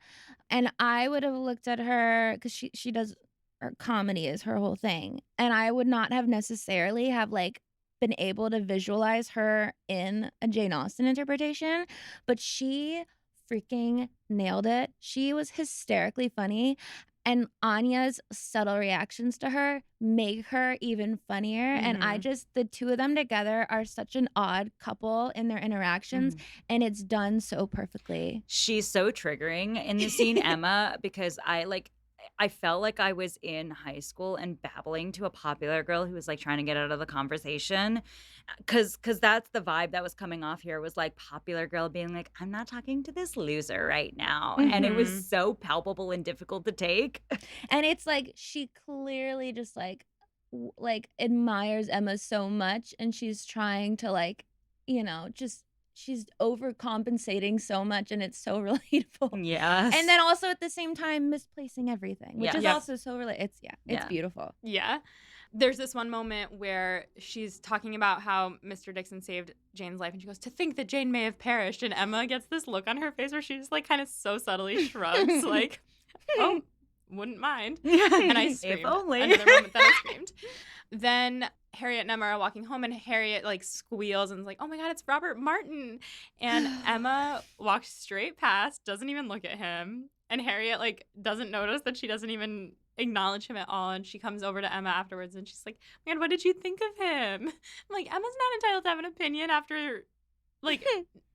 and I would have looked at her because she does. Or comedy is her whole thing, and I would not have necessarily have like been able to visualize her in a Jane Austen interpretation, but she freaking nailed it. She was hysterically funny, and Anya's subtle reactions to her make her even funnier. And the two of them together are such an odd couple in their interactions, and it's done so perfectly. She's so triggering in the scene, Emma, because I felt like I was in high school and babbling to a popular girl who was like trying to get out of the conversation. Cause that's the vibe that was coming off here, was like popular girl being like, I'm not talking to this loser right now. And it was so palpable and difficult to take. And it's like she clearly just like admires Emma so much, and she's trying to she's overcompensating so much, and it's so relatable. Yes. And then also at the same time misplacing everything, which is Yes. also so it's beautiful. Yeah. There's this one moment where she's talking about how Mr. Dixon saved Jane's life, and she goes, to think that Jane may have perished. And Emma gets this look on her face where she just like kind of so subtly shrugs like, oh, wouldn't mind. And I screamed. If only. Another moment that I screamed. Then Harriet and Emma are walking home, and Harriet like squeals and is like, oh my God, it's Robert Martin. And Emma walks straight past, doesn't even look at him. And Harriet like doesn't notice that she doesn't even acknowledge him at all. And she comes over to Emma afterwards, and she's like, oh my God, what did you think of him? I'm like, Emma's not entitled to have an opinion after like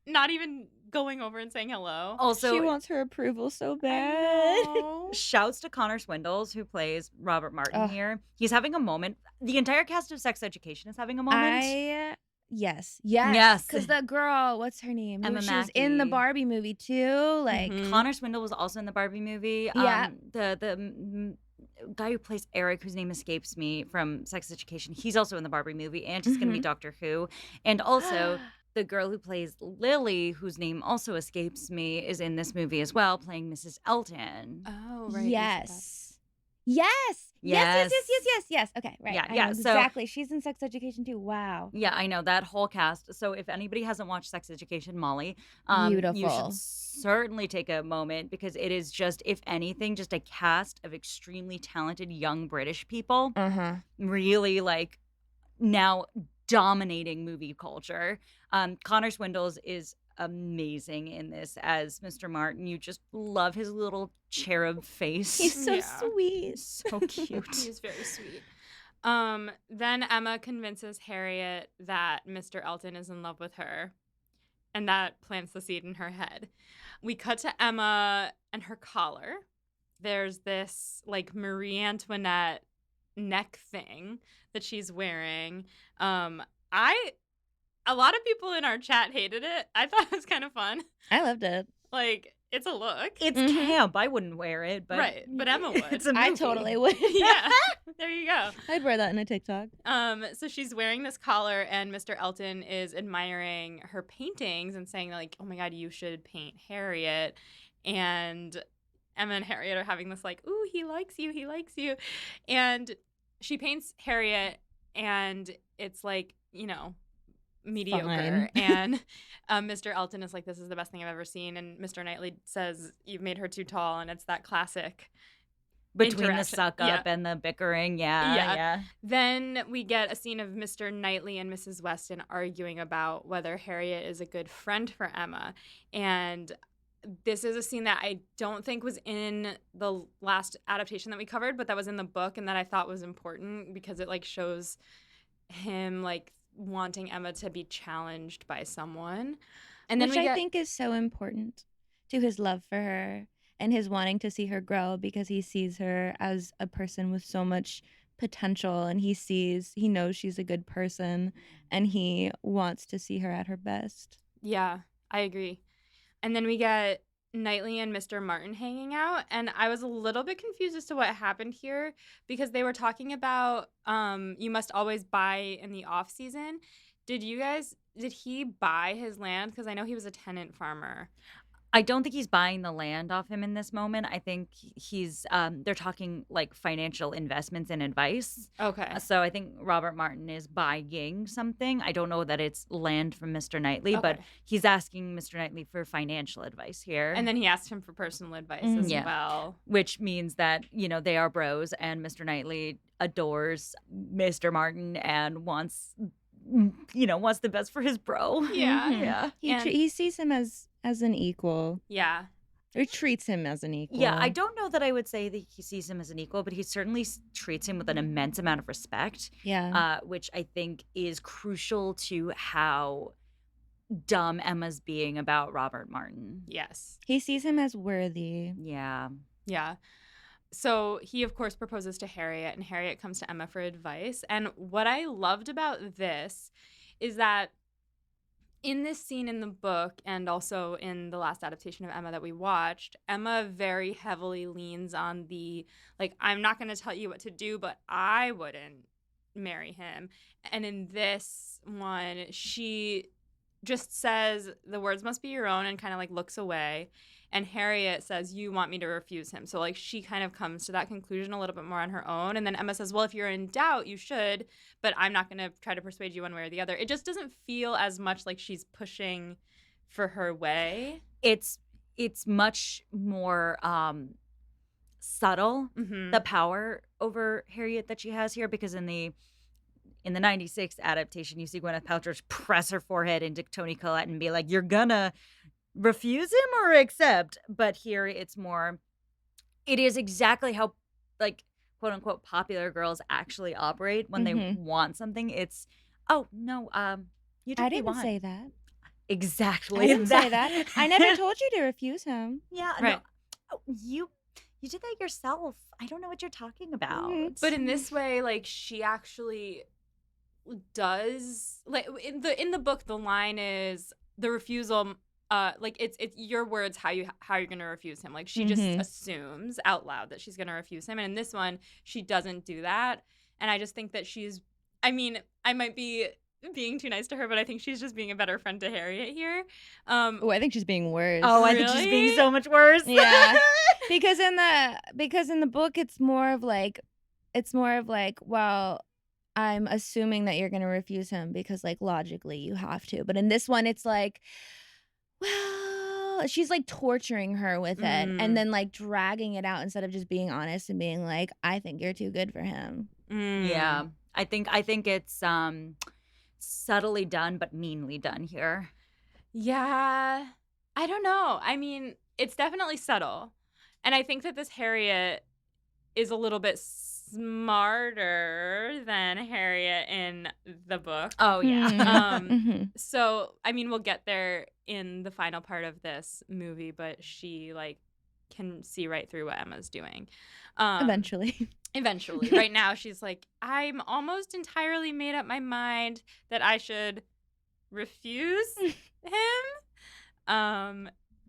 not even going over and saying hello. Also, she wants her approval so bad. shouts to Connor Swindells, who plays Robert Martin Ugh. here. He's having a moment. The entire cast of Sex Education is having a moment. Yes. Yes. Because the girl, what's her name? Emma She was in the Mackey. Barbie movie too. Like, Connor Swindell was also in the Barbie movie. Yeah. The guy who plays Eric, whose name escapes me from Sex Education, he's also in the Barbie movie, and he's going to be Doctor Who. And also, the girl who plays Lily, whose name also escapes me, is in this movie as well, playing Mrs. Elton. Oh, right. Yes. Okay, right. Yeah, I yeah, know so- exactly. She's in Sex Education too. Wow. Yeah, I know, that whole cast. So if anybody hasn't watched Sex Education, Molly, you Beautiful. should certainly take a moment, because it is just, if anything, just a cast of extremely talented young British people. Uh-huh. Really like now dominating movie culture. Connor Swindells is amazing in this as Mr. Martin. You just love his little cherub face. He's so Yeah. sweet. so cute. He's very sweet. Then Emma convinces Harriet that Mr. Elton is in love with her, and that plants the seed in her head. We cut to Emma and her collar. There's this like Marie Antoinette neck thing that she's wearing. A lot of people in our chat hated it. I thought it was kind of fun. I loved it. Like, it's a look. It's camp. I wouldn't wear it, but Right, but Emma would. It's a movie. I totally would. Yeah, there you go. I'd wear that in a TikTok. So she's wearing this collar, and Mr. Elton is admiring her paintings and saying, like, oh my God, you should paint Harriet. And Emma and Harriet are having this, like, ooh, he likes you, he likes you. And she paints Harriet, and it's like, you know, mediocre. Fine. And Mr. Elton is like, this is the best thing I've ever seen. And Mr. Knightley says, you've made her too tall. And it's that classic between the interaction. suck up and the bickering. Yeah. Then we get a scene of Mr. Knightley and Mrs. Weston arguing about whether Harriet is a good friend for Emma. And this is a scene that I don't think was in the last adaptation that we covered, but that was in the book, and that I thought was important because it like shows him like wanting Emma to be challenged by someone. And then Which I think is so important to his love for her and his wanting to see her grow, because he sees her as a person with so much potential, and he knows she's a good person, and he wants to see her at her best. Yeah, I agree. And then we get Knightley and Mr. Martin hanging out, and I was a little bit confused as to what happened here, because they were talking about you must always buy in the off season. Did he buy his land? Because I know he was a tenant farmer. I don't think he's buying the land off him in this moment. I think he's they're talking like financial investments and advice. Okay. So I think Robert Martin is buying something. I don't know that it's land from Mr. Knightley, but he's asking Mr. Knightley for financial advice here. And then he asked him for personal advice as well. Which means that, you know, they are bros, and Mr. Knightley adores Mr. Martin and wants the best for his bro. Yeah. Yeah. He sees him as an equal. Yeah. Or treats him as an equal. Yeah, I don't know that I would say that he sees him as an equal, but he certainly treats him with an immense amount of respect. Yeah. Which I think is crucial to how dumb Emma's being about Robert Martin. Yes. He sees him as worthy. Yeah. Yeah. So he, of course, proposes to Harriet, and Harriet comes to Emma for advice. And what I loved about this is that in this scene in the book, and also in the last adaptation of Emma that we watched, Emma very heavily leans on the, like, I'm not going to tell you what to do, but I wouldn't marry him. And in this one, she just says the words must be your own and kind of like looks away. And Harriet says, you want me to refuse him. So like she kind of comes to that conclusion a little bit more on her own. And then Emma says, well, if you're in doubt, you should, but I'm not going to try to persuade you one way or the other. It just doesn't feel as much like she's pushing for her way. It's much more subtle, the power over Harriet that she has here, because in the 96 adaptation, you see Gwyneth Paltrow press her forehead into Toni Collette and be like, you're gonna refuse him or accept. But here it is exactly how, like, quote unquote popular girls actually operate when they want something. It's, oh no, you I didn't say that. Exactly. I didn't say that. I never told you to refuse him. Yeah, right. No, you did that yourself. I don't know what you're talking about. But in this way, like, she actually does, like, in the book, the line is the refusal, like, it's your words how you're gonna refuse him. Like, she just assumes out loud that she's gonna refuse him, and in this one she doesn't do that. And I just think that I mean, I might be being too nice to her, but I think she's just being a better friend to Harriet here. Oh, I think she's being worse. Oh, I think she's being so much worse. Yeah. because in the book it's more of like, well, I'm assuming that you're going to refuse him because, like, logically you have to. But in this one, it's like, well, she's like torturing her with it and then like dragging it out instead of just being honest and being like, I think you're too good for him. Yeah. I think it's subtly done but meanly done here? Yeah, I don't know. I mean, it's definitely subtle. And I think that this Harriet is a little bit smarter than Harriet in the book. Oh, yeah. So, I mean, we'll get there in the final part of this movie, but she, like, can see right through what Emma's doing. Eventually. Right now, she's like, I'm almost entirely made up my mind that I should refuse him.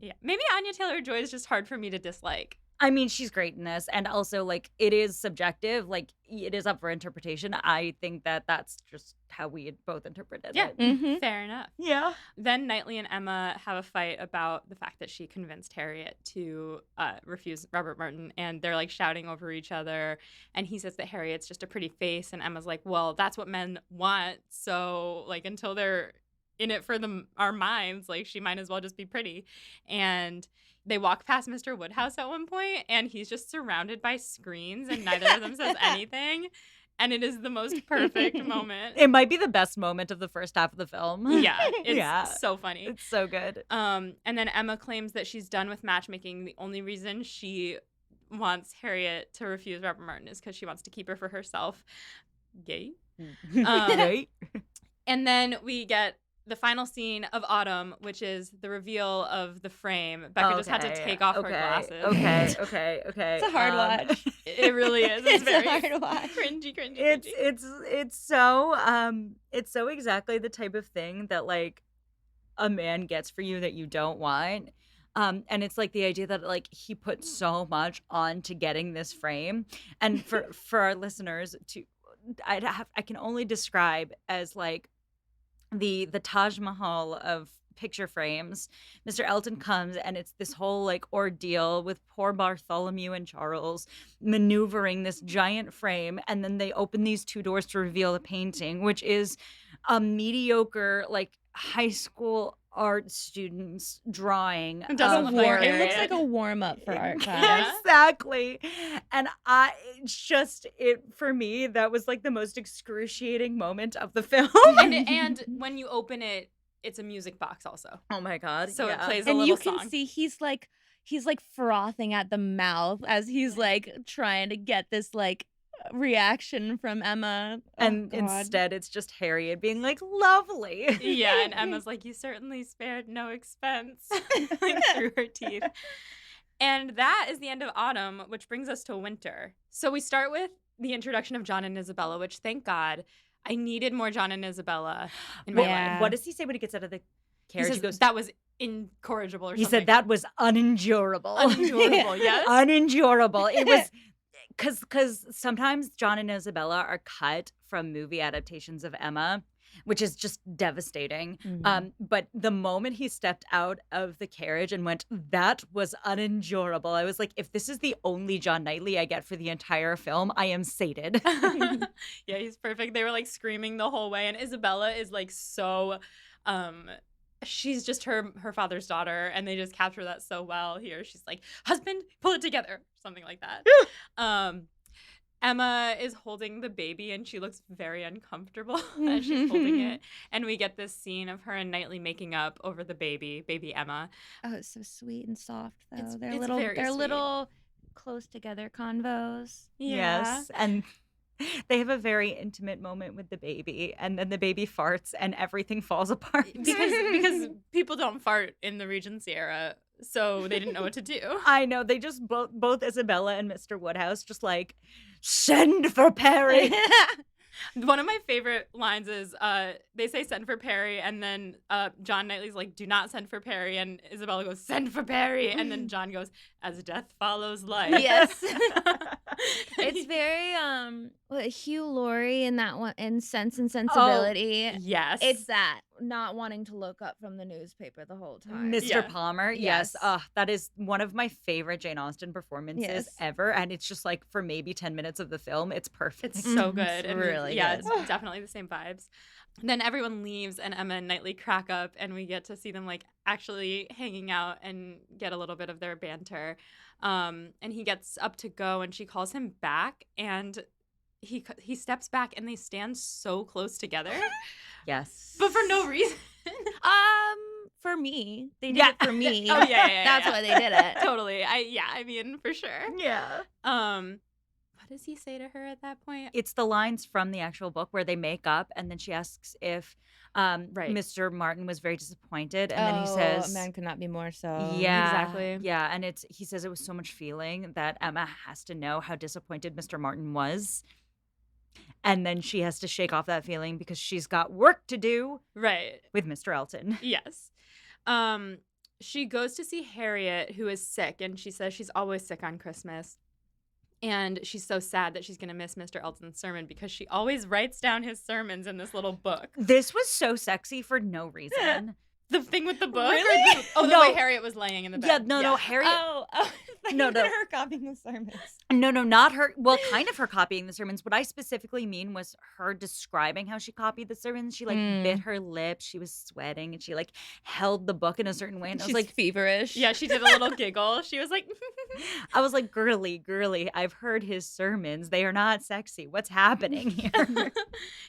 Yeah, maybe Anya Taylor-Joy is just hard for me to dislike. I mean, she's great in this, and also, like, it is subjective. Like, it is up for interpretation. I think that that's just how we had both interpreted it. Yeah, fair enough. Yeah. Then Knightley and Emma have a fight about the fact that she convinced Harriet to refuse Robert Martin, and they're, like, shouting over each other, and he says that Harriet's just a pretty face, and Emma's like, well, that's what men want, so, like, until they're in it for our minds, like, she might as well just be pretty. And they walk past Mr. Woodhouse at one point, and he's just surrounded by screens, and neither of them says anything. And it is the most perfect moment. It might be the best moment of the first half of the film. Yeah, it's so funny. It's so good. And then Emma claims that she's done with matchmaking. The only reason she wants Harriet to refuse Robert Martin is because she wants to keep her for herself. Yay. Right? And then we get the final scene of Autumn, which is the reveal of the frame. Becca just had to take off her glasses. Okay. It's a hard watch. It really is. It's very a hard watch. cringy. It's so exactly the type of thing that, like, a man gets for you that you don't want. And it's like the idea that, like, he put so much on to getting this frame. And for our listeners, I can only describe as, like, the Taj Mahal of picture frames. Mr. Elton comes, and it's this whole, like, ordeal with poor Bartholomew and Charles maneuvering this giant frame, and then they open these two doors to reveal the painting, which is a mediocre, like, high school art student's drawing. It doesn't look like it looks like a warm-up for art class. Yeah. Exactly. And for me, that was, like, the most excruciating moment of the film. And when you open it, it's a music box also. Oh my God. So it plays a And little you song. can see he's like frothing at the mouth as he's, like, trying to get this, like, reaction from Emma. And instead it's just Harriet being like, lovely. Yeah, and Emma's like, you certainly spared no expense, like, through her teeth. And that is the end of Autumn, which brings us to winter. So we start with the introduction of John and Isabella, which, thank God, I needed more John and Isabella in my life. What does he say when he gets out of the carriage? He goes, that was incorrigible or something. He said that was unendurable. Unendurable, yes. Unendurable. It was because sometimes John and Isabella are cut from movie adaptations of Emma, which is just devastating. But the moment he stepped out of the carriage and went, that was unendurable, I was like, if this is the only John Knightley I get for the entire film, I am sated. Yeah, he's perfect. They were, like, screaming the whole way. And Isabella is, like, so... she's just her father's daughter, and they just capture that so well here. She's like, husband, pull it together, something like that. Emma is holding the baby, and she looks very uncomfortable as she's holding it. And we get this scene of her and Knightley making up over the baby Emma. Oh, it's so sweet and soft, though. It's They're very sweet. little close together convos. Yeah. Yes. And they have a very intimate moment with the baby, and then the baby farts and everything falls apart. Because people don't fart in the Regency era, so they didn't know what to do. I know. They just both Isabella and Mr. Woodhouse just, like, send for Perry. One of my favorite lines is they say send for Perry, and then John Knightley's like, do not send for Perry, and Isabella goes, send for Perry, and then John goes, as death follows life. Yes. It's very Hugh Laurie in that one, in Sense and Sensibility. Oh, yes. It's that, not wanting to look up from the newspaper the whole time. Mr. Yeah. Palmer, yes. That is one of my favorite Jane Austen performances ever, and it's just, like, for maybe 10 minutes of the film, it's perfect. It's so good. It's and really yeah, good. it's definitely the same vibes. Then everyone leaves, and Emma and Knightley crack up, and we get to see them, like, actually hanging out and get a little bit of their banter. And he gets up to go, and she calls him back, and he steps back and they stand so close together, Yes. but for no reason. For me, they did Yeah. it for me. Oh, yeah. That's why they did it. Totally. I mean, for sure. Yeah. What does he say to her at that point? It's the lines from the actual book where they make up, and then she asks if Mr. Martin was very disappointed, and then he says, "A man could not be more so." Yeah, Exactly. Yeah, and he says it was so much feeling that Emma has to know how disappointed Mr. Martin was. And then she has to shake off that feeling because she's got work to do Right. with Mr. Elton. Yes. She goes to see Harriet, who is sick, and she says she's always sick on Christmas. And she's so sad that she's going to miss Mr. Elton's sermon because she always writes down his sermons in this little book. This was so sexy for no reason. The thing with the book? Really? The No. way Harriet was laying in the bed. Yeah, no, Harriet. Oh, No, no. her copying the sermons. No, not her. Well, kind of her copying the sermons. What I specifically mean was her describing how she copied the sermons. She bit her lip. She was sweating, and she held the book in a certain way. And I was She's like, feverish. Yeah, she did a little giggle. She was like, I was like, girly. I've heard his sermons. They are not sexy. What's happening here?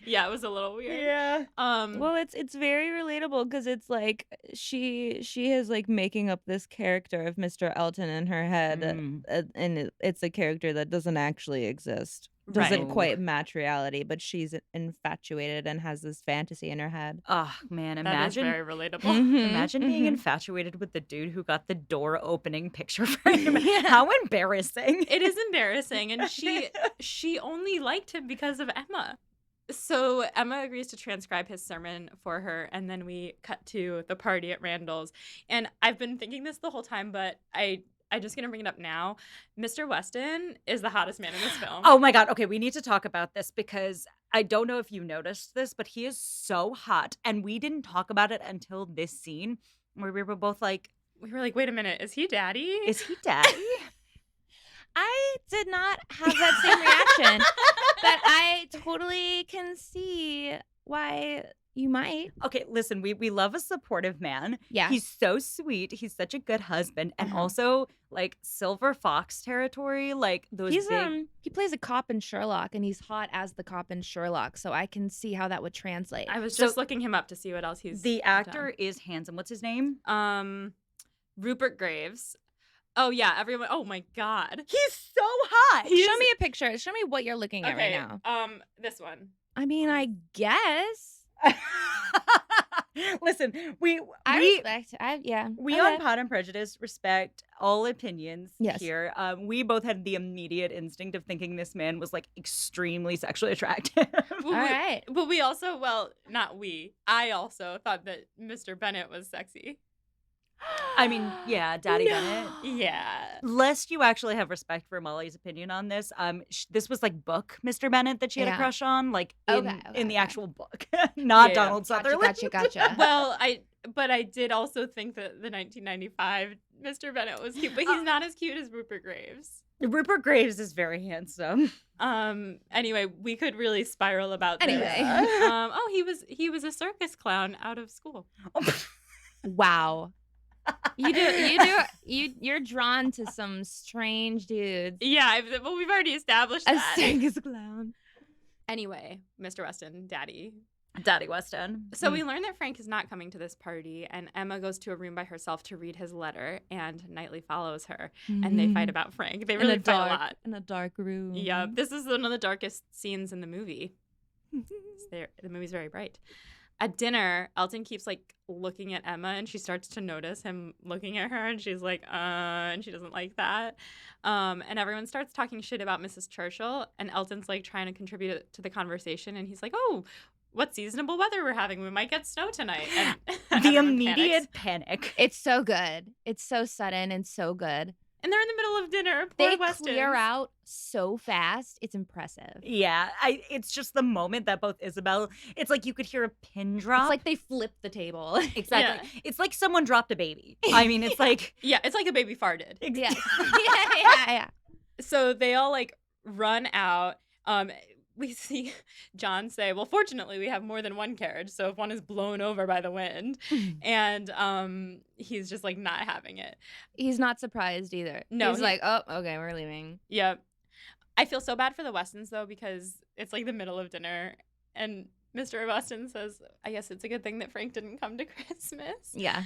yeah, it was a little weird. Yeah. Well, it's very relatable because it's like she is making up this character of Mr. Elton in her head, and it's a character that doesn't actually exist. Doesn't Right. quite match reality, but she's infatuated and has this fantasy in her head. Oh man, That is imagine. very relatable. Mhm, Imagine being mhm. infatuated with the dude who got the door opening picture frame. Yeah. How embarrassing. It is embarrassing, and she only liked him because of Emma. So Emma agrees to transcribe his sermon for her, and then we cut to the party at Randall's. And I've been thinking this the whole time, but I'm just gonna bring it up now. Mr. Weston is the hottest man in this film. Oh my God. Okay, we need to talk about this because I don't know if you noticed this, but he is so hot. And we didn't talk about it until this scene where we were both like, We were like, wait a minute, is he daddy? is he daddy? I did not have that same reaction, but I totally can see why you might. Okay, listen, we love a supportive man. Yeah. He's so sweet. He's such a good husband. And Uh-huh. also silver fox territory, those He's big he plays a cop in Sherlock, and he's hot as the cop in Sherlock, so I can see how that would translate. I was So- just looking him up to see what else he's The actor is handsome. What's his name? done. Rupert Graves. Oh yeah, everyone. Oh my God. He's so hot. Show me a picture. Show me what you're looking at right now. This one. I mean, I guess. Listen, we respect. Yeah. we Okay. on Pod and Prejudice respect all opinions Yes. here. We both had the immediate instinct of thinking this man was extremely sexually attractive. All right. But we also, not we. I also thought that Mr. Bennett was sexy. I mean, yeah, Daddy No. Bennett. Yeah. Lest you actually have respect for Molly's opinion on this, this was book Mr. Bennett that she had a Yeah. crush on, in the okay. actual book, not Yeah. Donald Sutherland. Gotcha. Well, I did also think that the 1995 Mr. Bennett was cute, but he's not as cute as Rupert Graves. Rupert Graves is very handsome. Anyway, we could really spiral about this. Anyway. He was a circus clown out of school. Wow. You're drawn to some strange dudes. Yeah, well, we've already established A that. circus clown. Anyway, Mr. Weston, Daddy. Daddy West End. So we learn that Frank is not coming to this party, and Emma goes to a room by herself to read his letter, and Knightley follows her, and they fight about Frank. They really fight a lot. In a dark room. Yeah, this is one of the darkest scenes in the movie. The movie's very bright. At dinner, Elton keeps looking at Emma, and she starts to notice him looking at her, and she's like, and she doesn't like that. And everyone starts talking shit about Mrs. Churchill, and Elton's trying to contribute to the conversation, and he's like, oh, what seasonable weather we're having. We might get snow tonight. And The everyone immediate panics. panic. It's so good. It's so sudden and so good. And they're in the middle of dinner. Poor They Westons. clear out so fast. It's impressive. Yeah, it's just the moment that both Isabel, it's like you could hear a pin drop. It's like they flipped the table. Exactly. It's like someone dropped a baby. I mean, it's like Yeah, it's like a baby farted. Yeah. yeah. So they all run out. We see John say, well, fortunately, we have more than one carriage. So if one is blown over by the wind, and he's just not having it. He's not surprised either. No, He's like, oh, okay, we're leaving. Yep. I feel so bad for the Westons, though, because it's like the middle of dinner, and Mr. Weston says, I guess it's a good thing that Frank didn't come to Christmas. Yeah.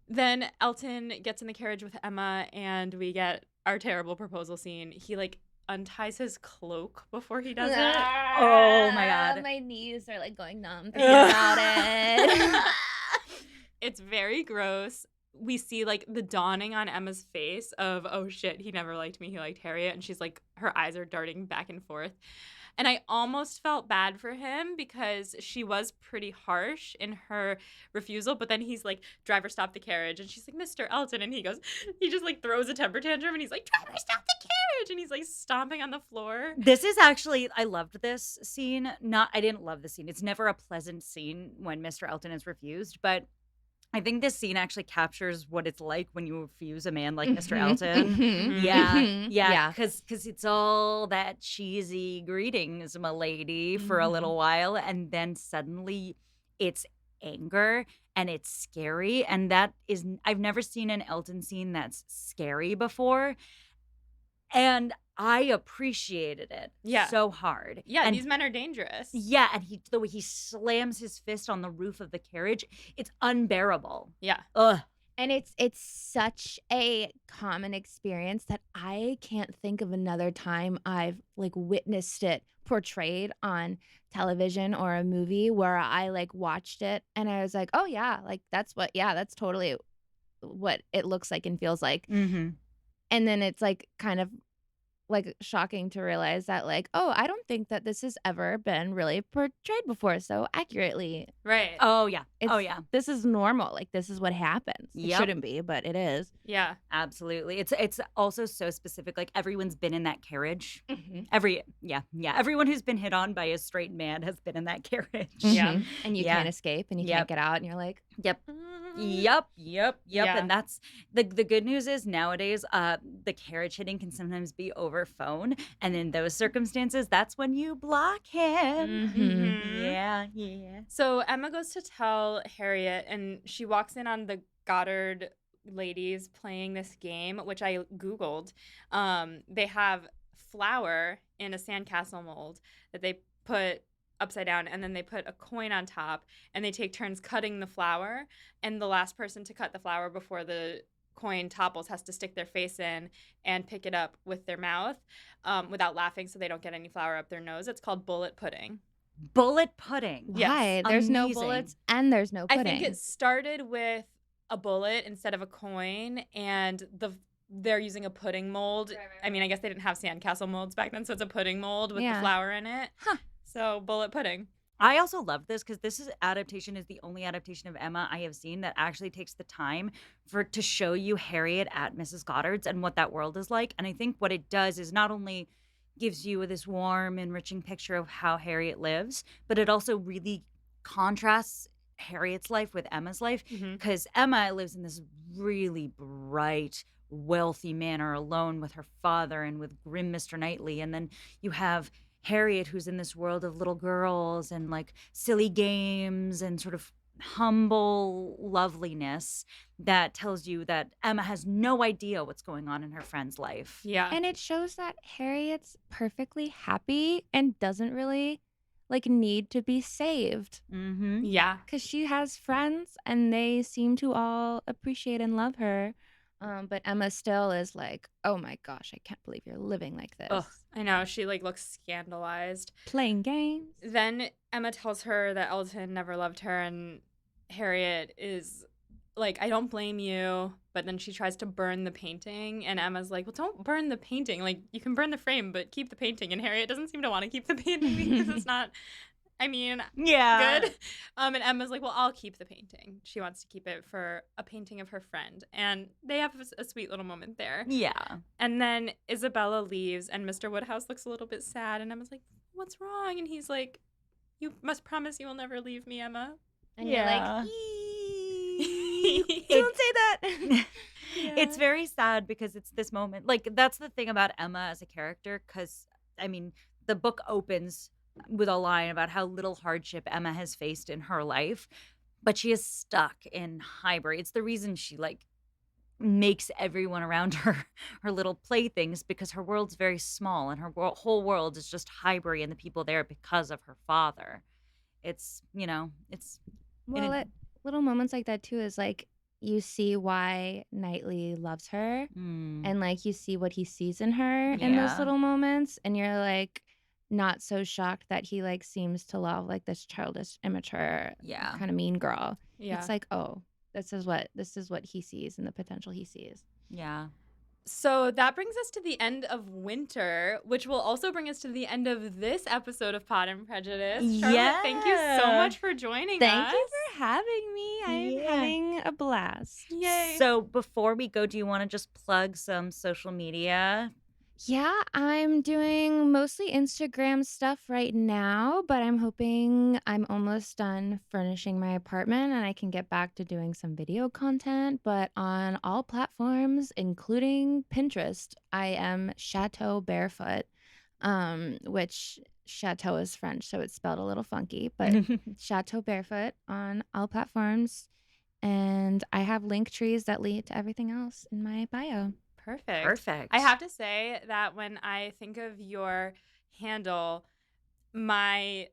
Then Elton gets in the carriage with Emma, and we get our terrible proposal scene. He, like, unties his cloak before he does it. Oh, my God. My knees are like going numb thinking about it. It's very gross. We see, like, the dawning on Emma's face of, oh, shit, he never liked me. He liked Harriet. And she's, like, her eyes are darting back and forth. And I almost felt bad for him because she was pretty harsh in her refusal. But then he's like, driver, stop the carriage. And she's like, Mr. Elton. And he just, like, throws a temper tantrum. And he's like, driver, stop the carriage. And he's, like, stomping on the floor. This is actually, I loved this scene. I didn't love the scene. It's never a pleasant scene when Mr. Elton is refused. But I think this scene actually captures what it's like when you refuse a man like Mr. Elton. Yeah. Because it's all that cheesy greetings, my lady, for a little while. And then suddenly it's anger and it's scary. And that is, I've never seen an Elton scene that's scary before. And I appreciated it so hard. Yeah, and these men are dangerous. Yeah, and the way he slams his fist on the roof of the carriage, it's unbearable. Yeah. Ugh. And it's such a common experience that I can't think of another time I've like witnessed it portrayed on television or a movie where I like watched it and I was like, oh yeah, like that's totally what it looks like and feels like. Mm-hmm. And then it's like kind of like shocking to realize that like, oh, I don't think that this has ever been really portrayed before so accurately. Right. Oh yeah. This is normal. Like this is what happens. It Yep. shouldn't be, but it is. Yeah. Absolutely. It's also so specific. Like everyone's been in that carriage. Mhm. Everyone who's been hit on by a straight man has been in that carriage. Yeah. Mhm. And you Yeah. can't escape and you Yep. can't get out and you're like, Yep. Yeah. And that's the good news is nowadays the carriage hitting can sometimes be over phone, and in those circumstances that's when you block him. Mhm. Yeah. So Emma goes to tell Harriet, and she walks in on the Goddard ladies playing this game, which I Googled. They have flour in a sandcastle mold that they put upside down, and then they put a coin on top, and they take turns cutting the flour, and the last person to cut the flour before the coin topples has to stick their face in and pick it up with their mouth without laughing so they don't get any flour up their nose. It's called bullet pudding. Bullet pudding. Yes. why? There's no Amazing. bullets and there's no pudding. I think it started with a bullet instead of a coin, and they're using a pudding mold. I mean, I guess they didn't have sandcastle molds back then, so it's a pudding mold with the Yeah. flour in it. Huh. So bullet pudding. I also love this because this adaptation is the only adaptation of Emma I have seen that actually takes the time to show you Harriet at Mrs. Goddard's and what that world is like. And I think what it does is not only gives you this warm, enriching picture of how Harriet lives, but it also really contrasts Harriet's life with Emma's life, Mhm. because Emma lives in this really bright, wealthy manor alone with her father and with grim Mr. Knightley. And then you have Harriet, who's in this world of little girls and like silly games and sort of humble loveliness that tells you that Emma has no idea what's going on in her friend's life. Yeah. And it shows that Harriet's perfectly happy and doesn't really like need to be saved Mm-hmm. Yeah. because she has friends and they seem to all appreciate and love her. But Emma still is like, oh my gosh, I can't believe you're living like this. Ugh, I know. She like looks scandalized. Playing games. Then Emma tells her that Elton never loved her, and Harriet is like, I don't blame you. But then she tries to burn the painting, and Emma's like, well, don't burn the painting. Like, you can burn the frame, but keep the painting. And Harriet doesn't seem to want to keep the painting because it's not, I mean, Yeah. good. And Emma's like, well, I'll keep the painting. She wants to keep it for a painting of her friend. And they have a sweet little moment there. Yeah. And then Isabella leaves, and Mr. Woodhouse looks a little bit sad. And Emma's like, what's wrong? And he's like, you must promise you will never leave me, Emma. And Yeah. you're like, don't say that. It's very sad because it's this moment. Like, that's the thing about Emma as a character, because, I mean, the book opens with a line about how little hardship Emma has faced in her life, but she is stuck in Highbury. It's the reason she, like, makes everyone around her her little playthings because her world's very small and her whole world is just Highbury and the people there because of her father. It's, it's in Well, little moments like that too is like you see why Knightley loves her, and like you see what he sees in her in those Yeah. little moments, and you're like not so shocked that he like seems to love like this childish, immature, Yeah. kind of mean girl. Yeah. It's like, oh, this is what he sees and the potential he sees. Yeah. So that brings us to the end of winter, which will also bring us to the end of this episode of Pod and Prejudice. Charlotte, thank you so Yeah. much for joining us. Thank you for having me. I'm Yeah. having a blast. Yay. So before we go, do you want to just plug some social media? Yeah, I'm doing mostly Instagram stuff right now, but I'm hoping I'm almost done furnishing my apartment and I can get back to doing some video content. But on all platforms, including Pinterest, I am Chateau Barefoot, which Chateau is French, so it's spelled a little funky, but Chateau Barefoot on all platforms. And I have link trees that lead to everything else in my bio. Perfect. I have to say that when I think of your handle, where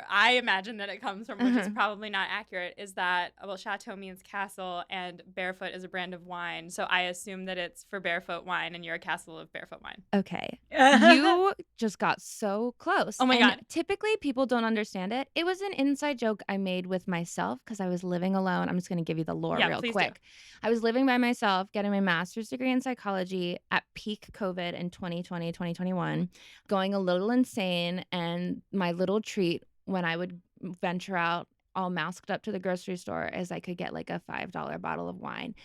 I imagine that it comes from, which is probably not accurate, is that, well, Chateau means castle and Barefoot is a brand of wine. So I assume that it's for Barefoot wine and you're a castle of Barefoot wine. Okay. You just got so close. Oh my God. Typically, people don't understand it. It was an inside joke I made with myself because I was living alone. I'm just going to give you the lore real quick. Do. I was living by myself, getting my master's degree in psychology at peak COVID in 2020, 2021, going a little insane. And my little treat when I would venture out all masked up to the grocery store is I could get like a $5 bottle of wine.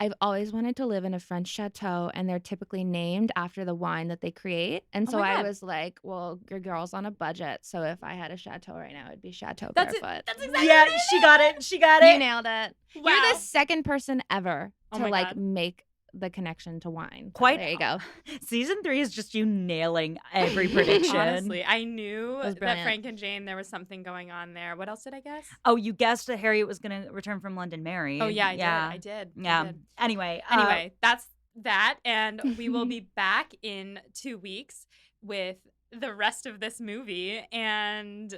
I've always wanted to live in a French chateau, and they're typically named after the wine that they create. And so I was like, well, your girl's on a budget. So if I had a chateau right now, it'd be Chateau Barefoot. That's exactly Yeah, what it she is. got it. She got it. You nailed it. Wow. You're the second person ever Oh to my like God. make the connection to wine. So Quite. there you go. Season 3 is just you nailing every prediction. Honestly, I knew was that brilliant. Frank and Jane, there was something going on there. What else did I guess? Oh, you guessed that Harriet was going to return from London Mary. Oh, yeah, I did. Yeah. I did. Anyway, That's that. And we will be back in 2 weeks with the rest of this movie. And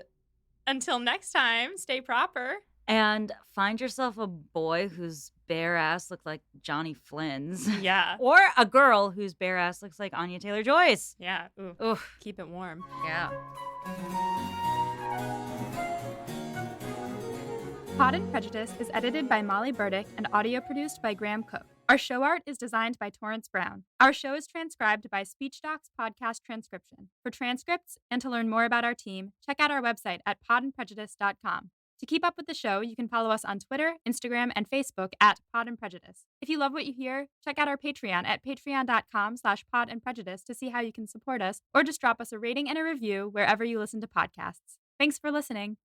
until next time, stay proper. and find yourself a boy whose bare ass looked like Johnny Flynn's. Yeah. Or a girl whose bare ass looks like Anya Taylor-Joyce. Yeah. Ooh. Oof. Keep it warm. Yeah. Pod and Prejudice is edited by Molly Burdick and audio produced by Graham Cook. Our show art is designed by Torrance Brown. Our show is transcribed by SpeechDocs Podcast Transcription. For transcripts and to learn more about our team, check out our website at podandprejudice.com. To keep up with the show, you can follow us on Twitter, Instagram, and Facebook at Pod and Prejudice. If you love what you hear, check out our Patreon at patreon.com/podandprejudice to see how you can support us, or just drop us a rating and a review wherever you listen to podcasts. Thanks for listening.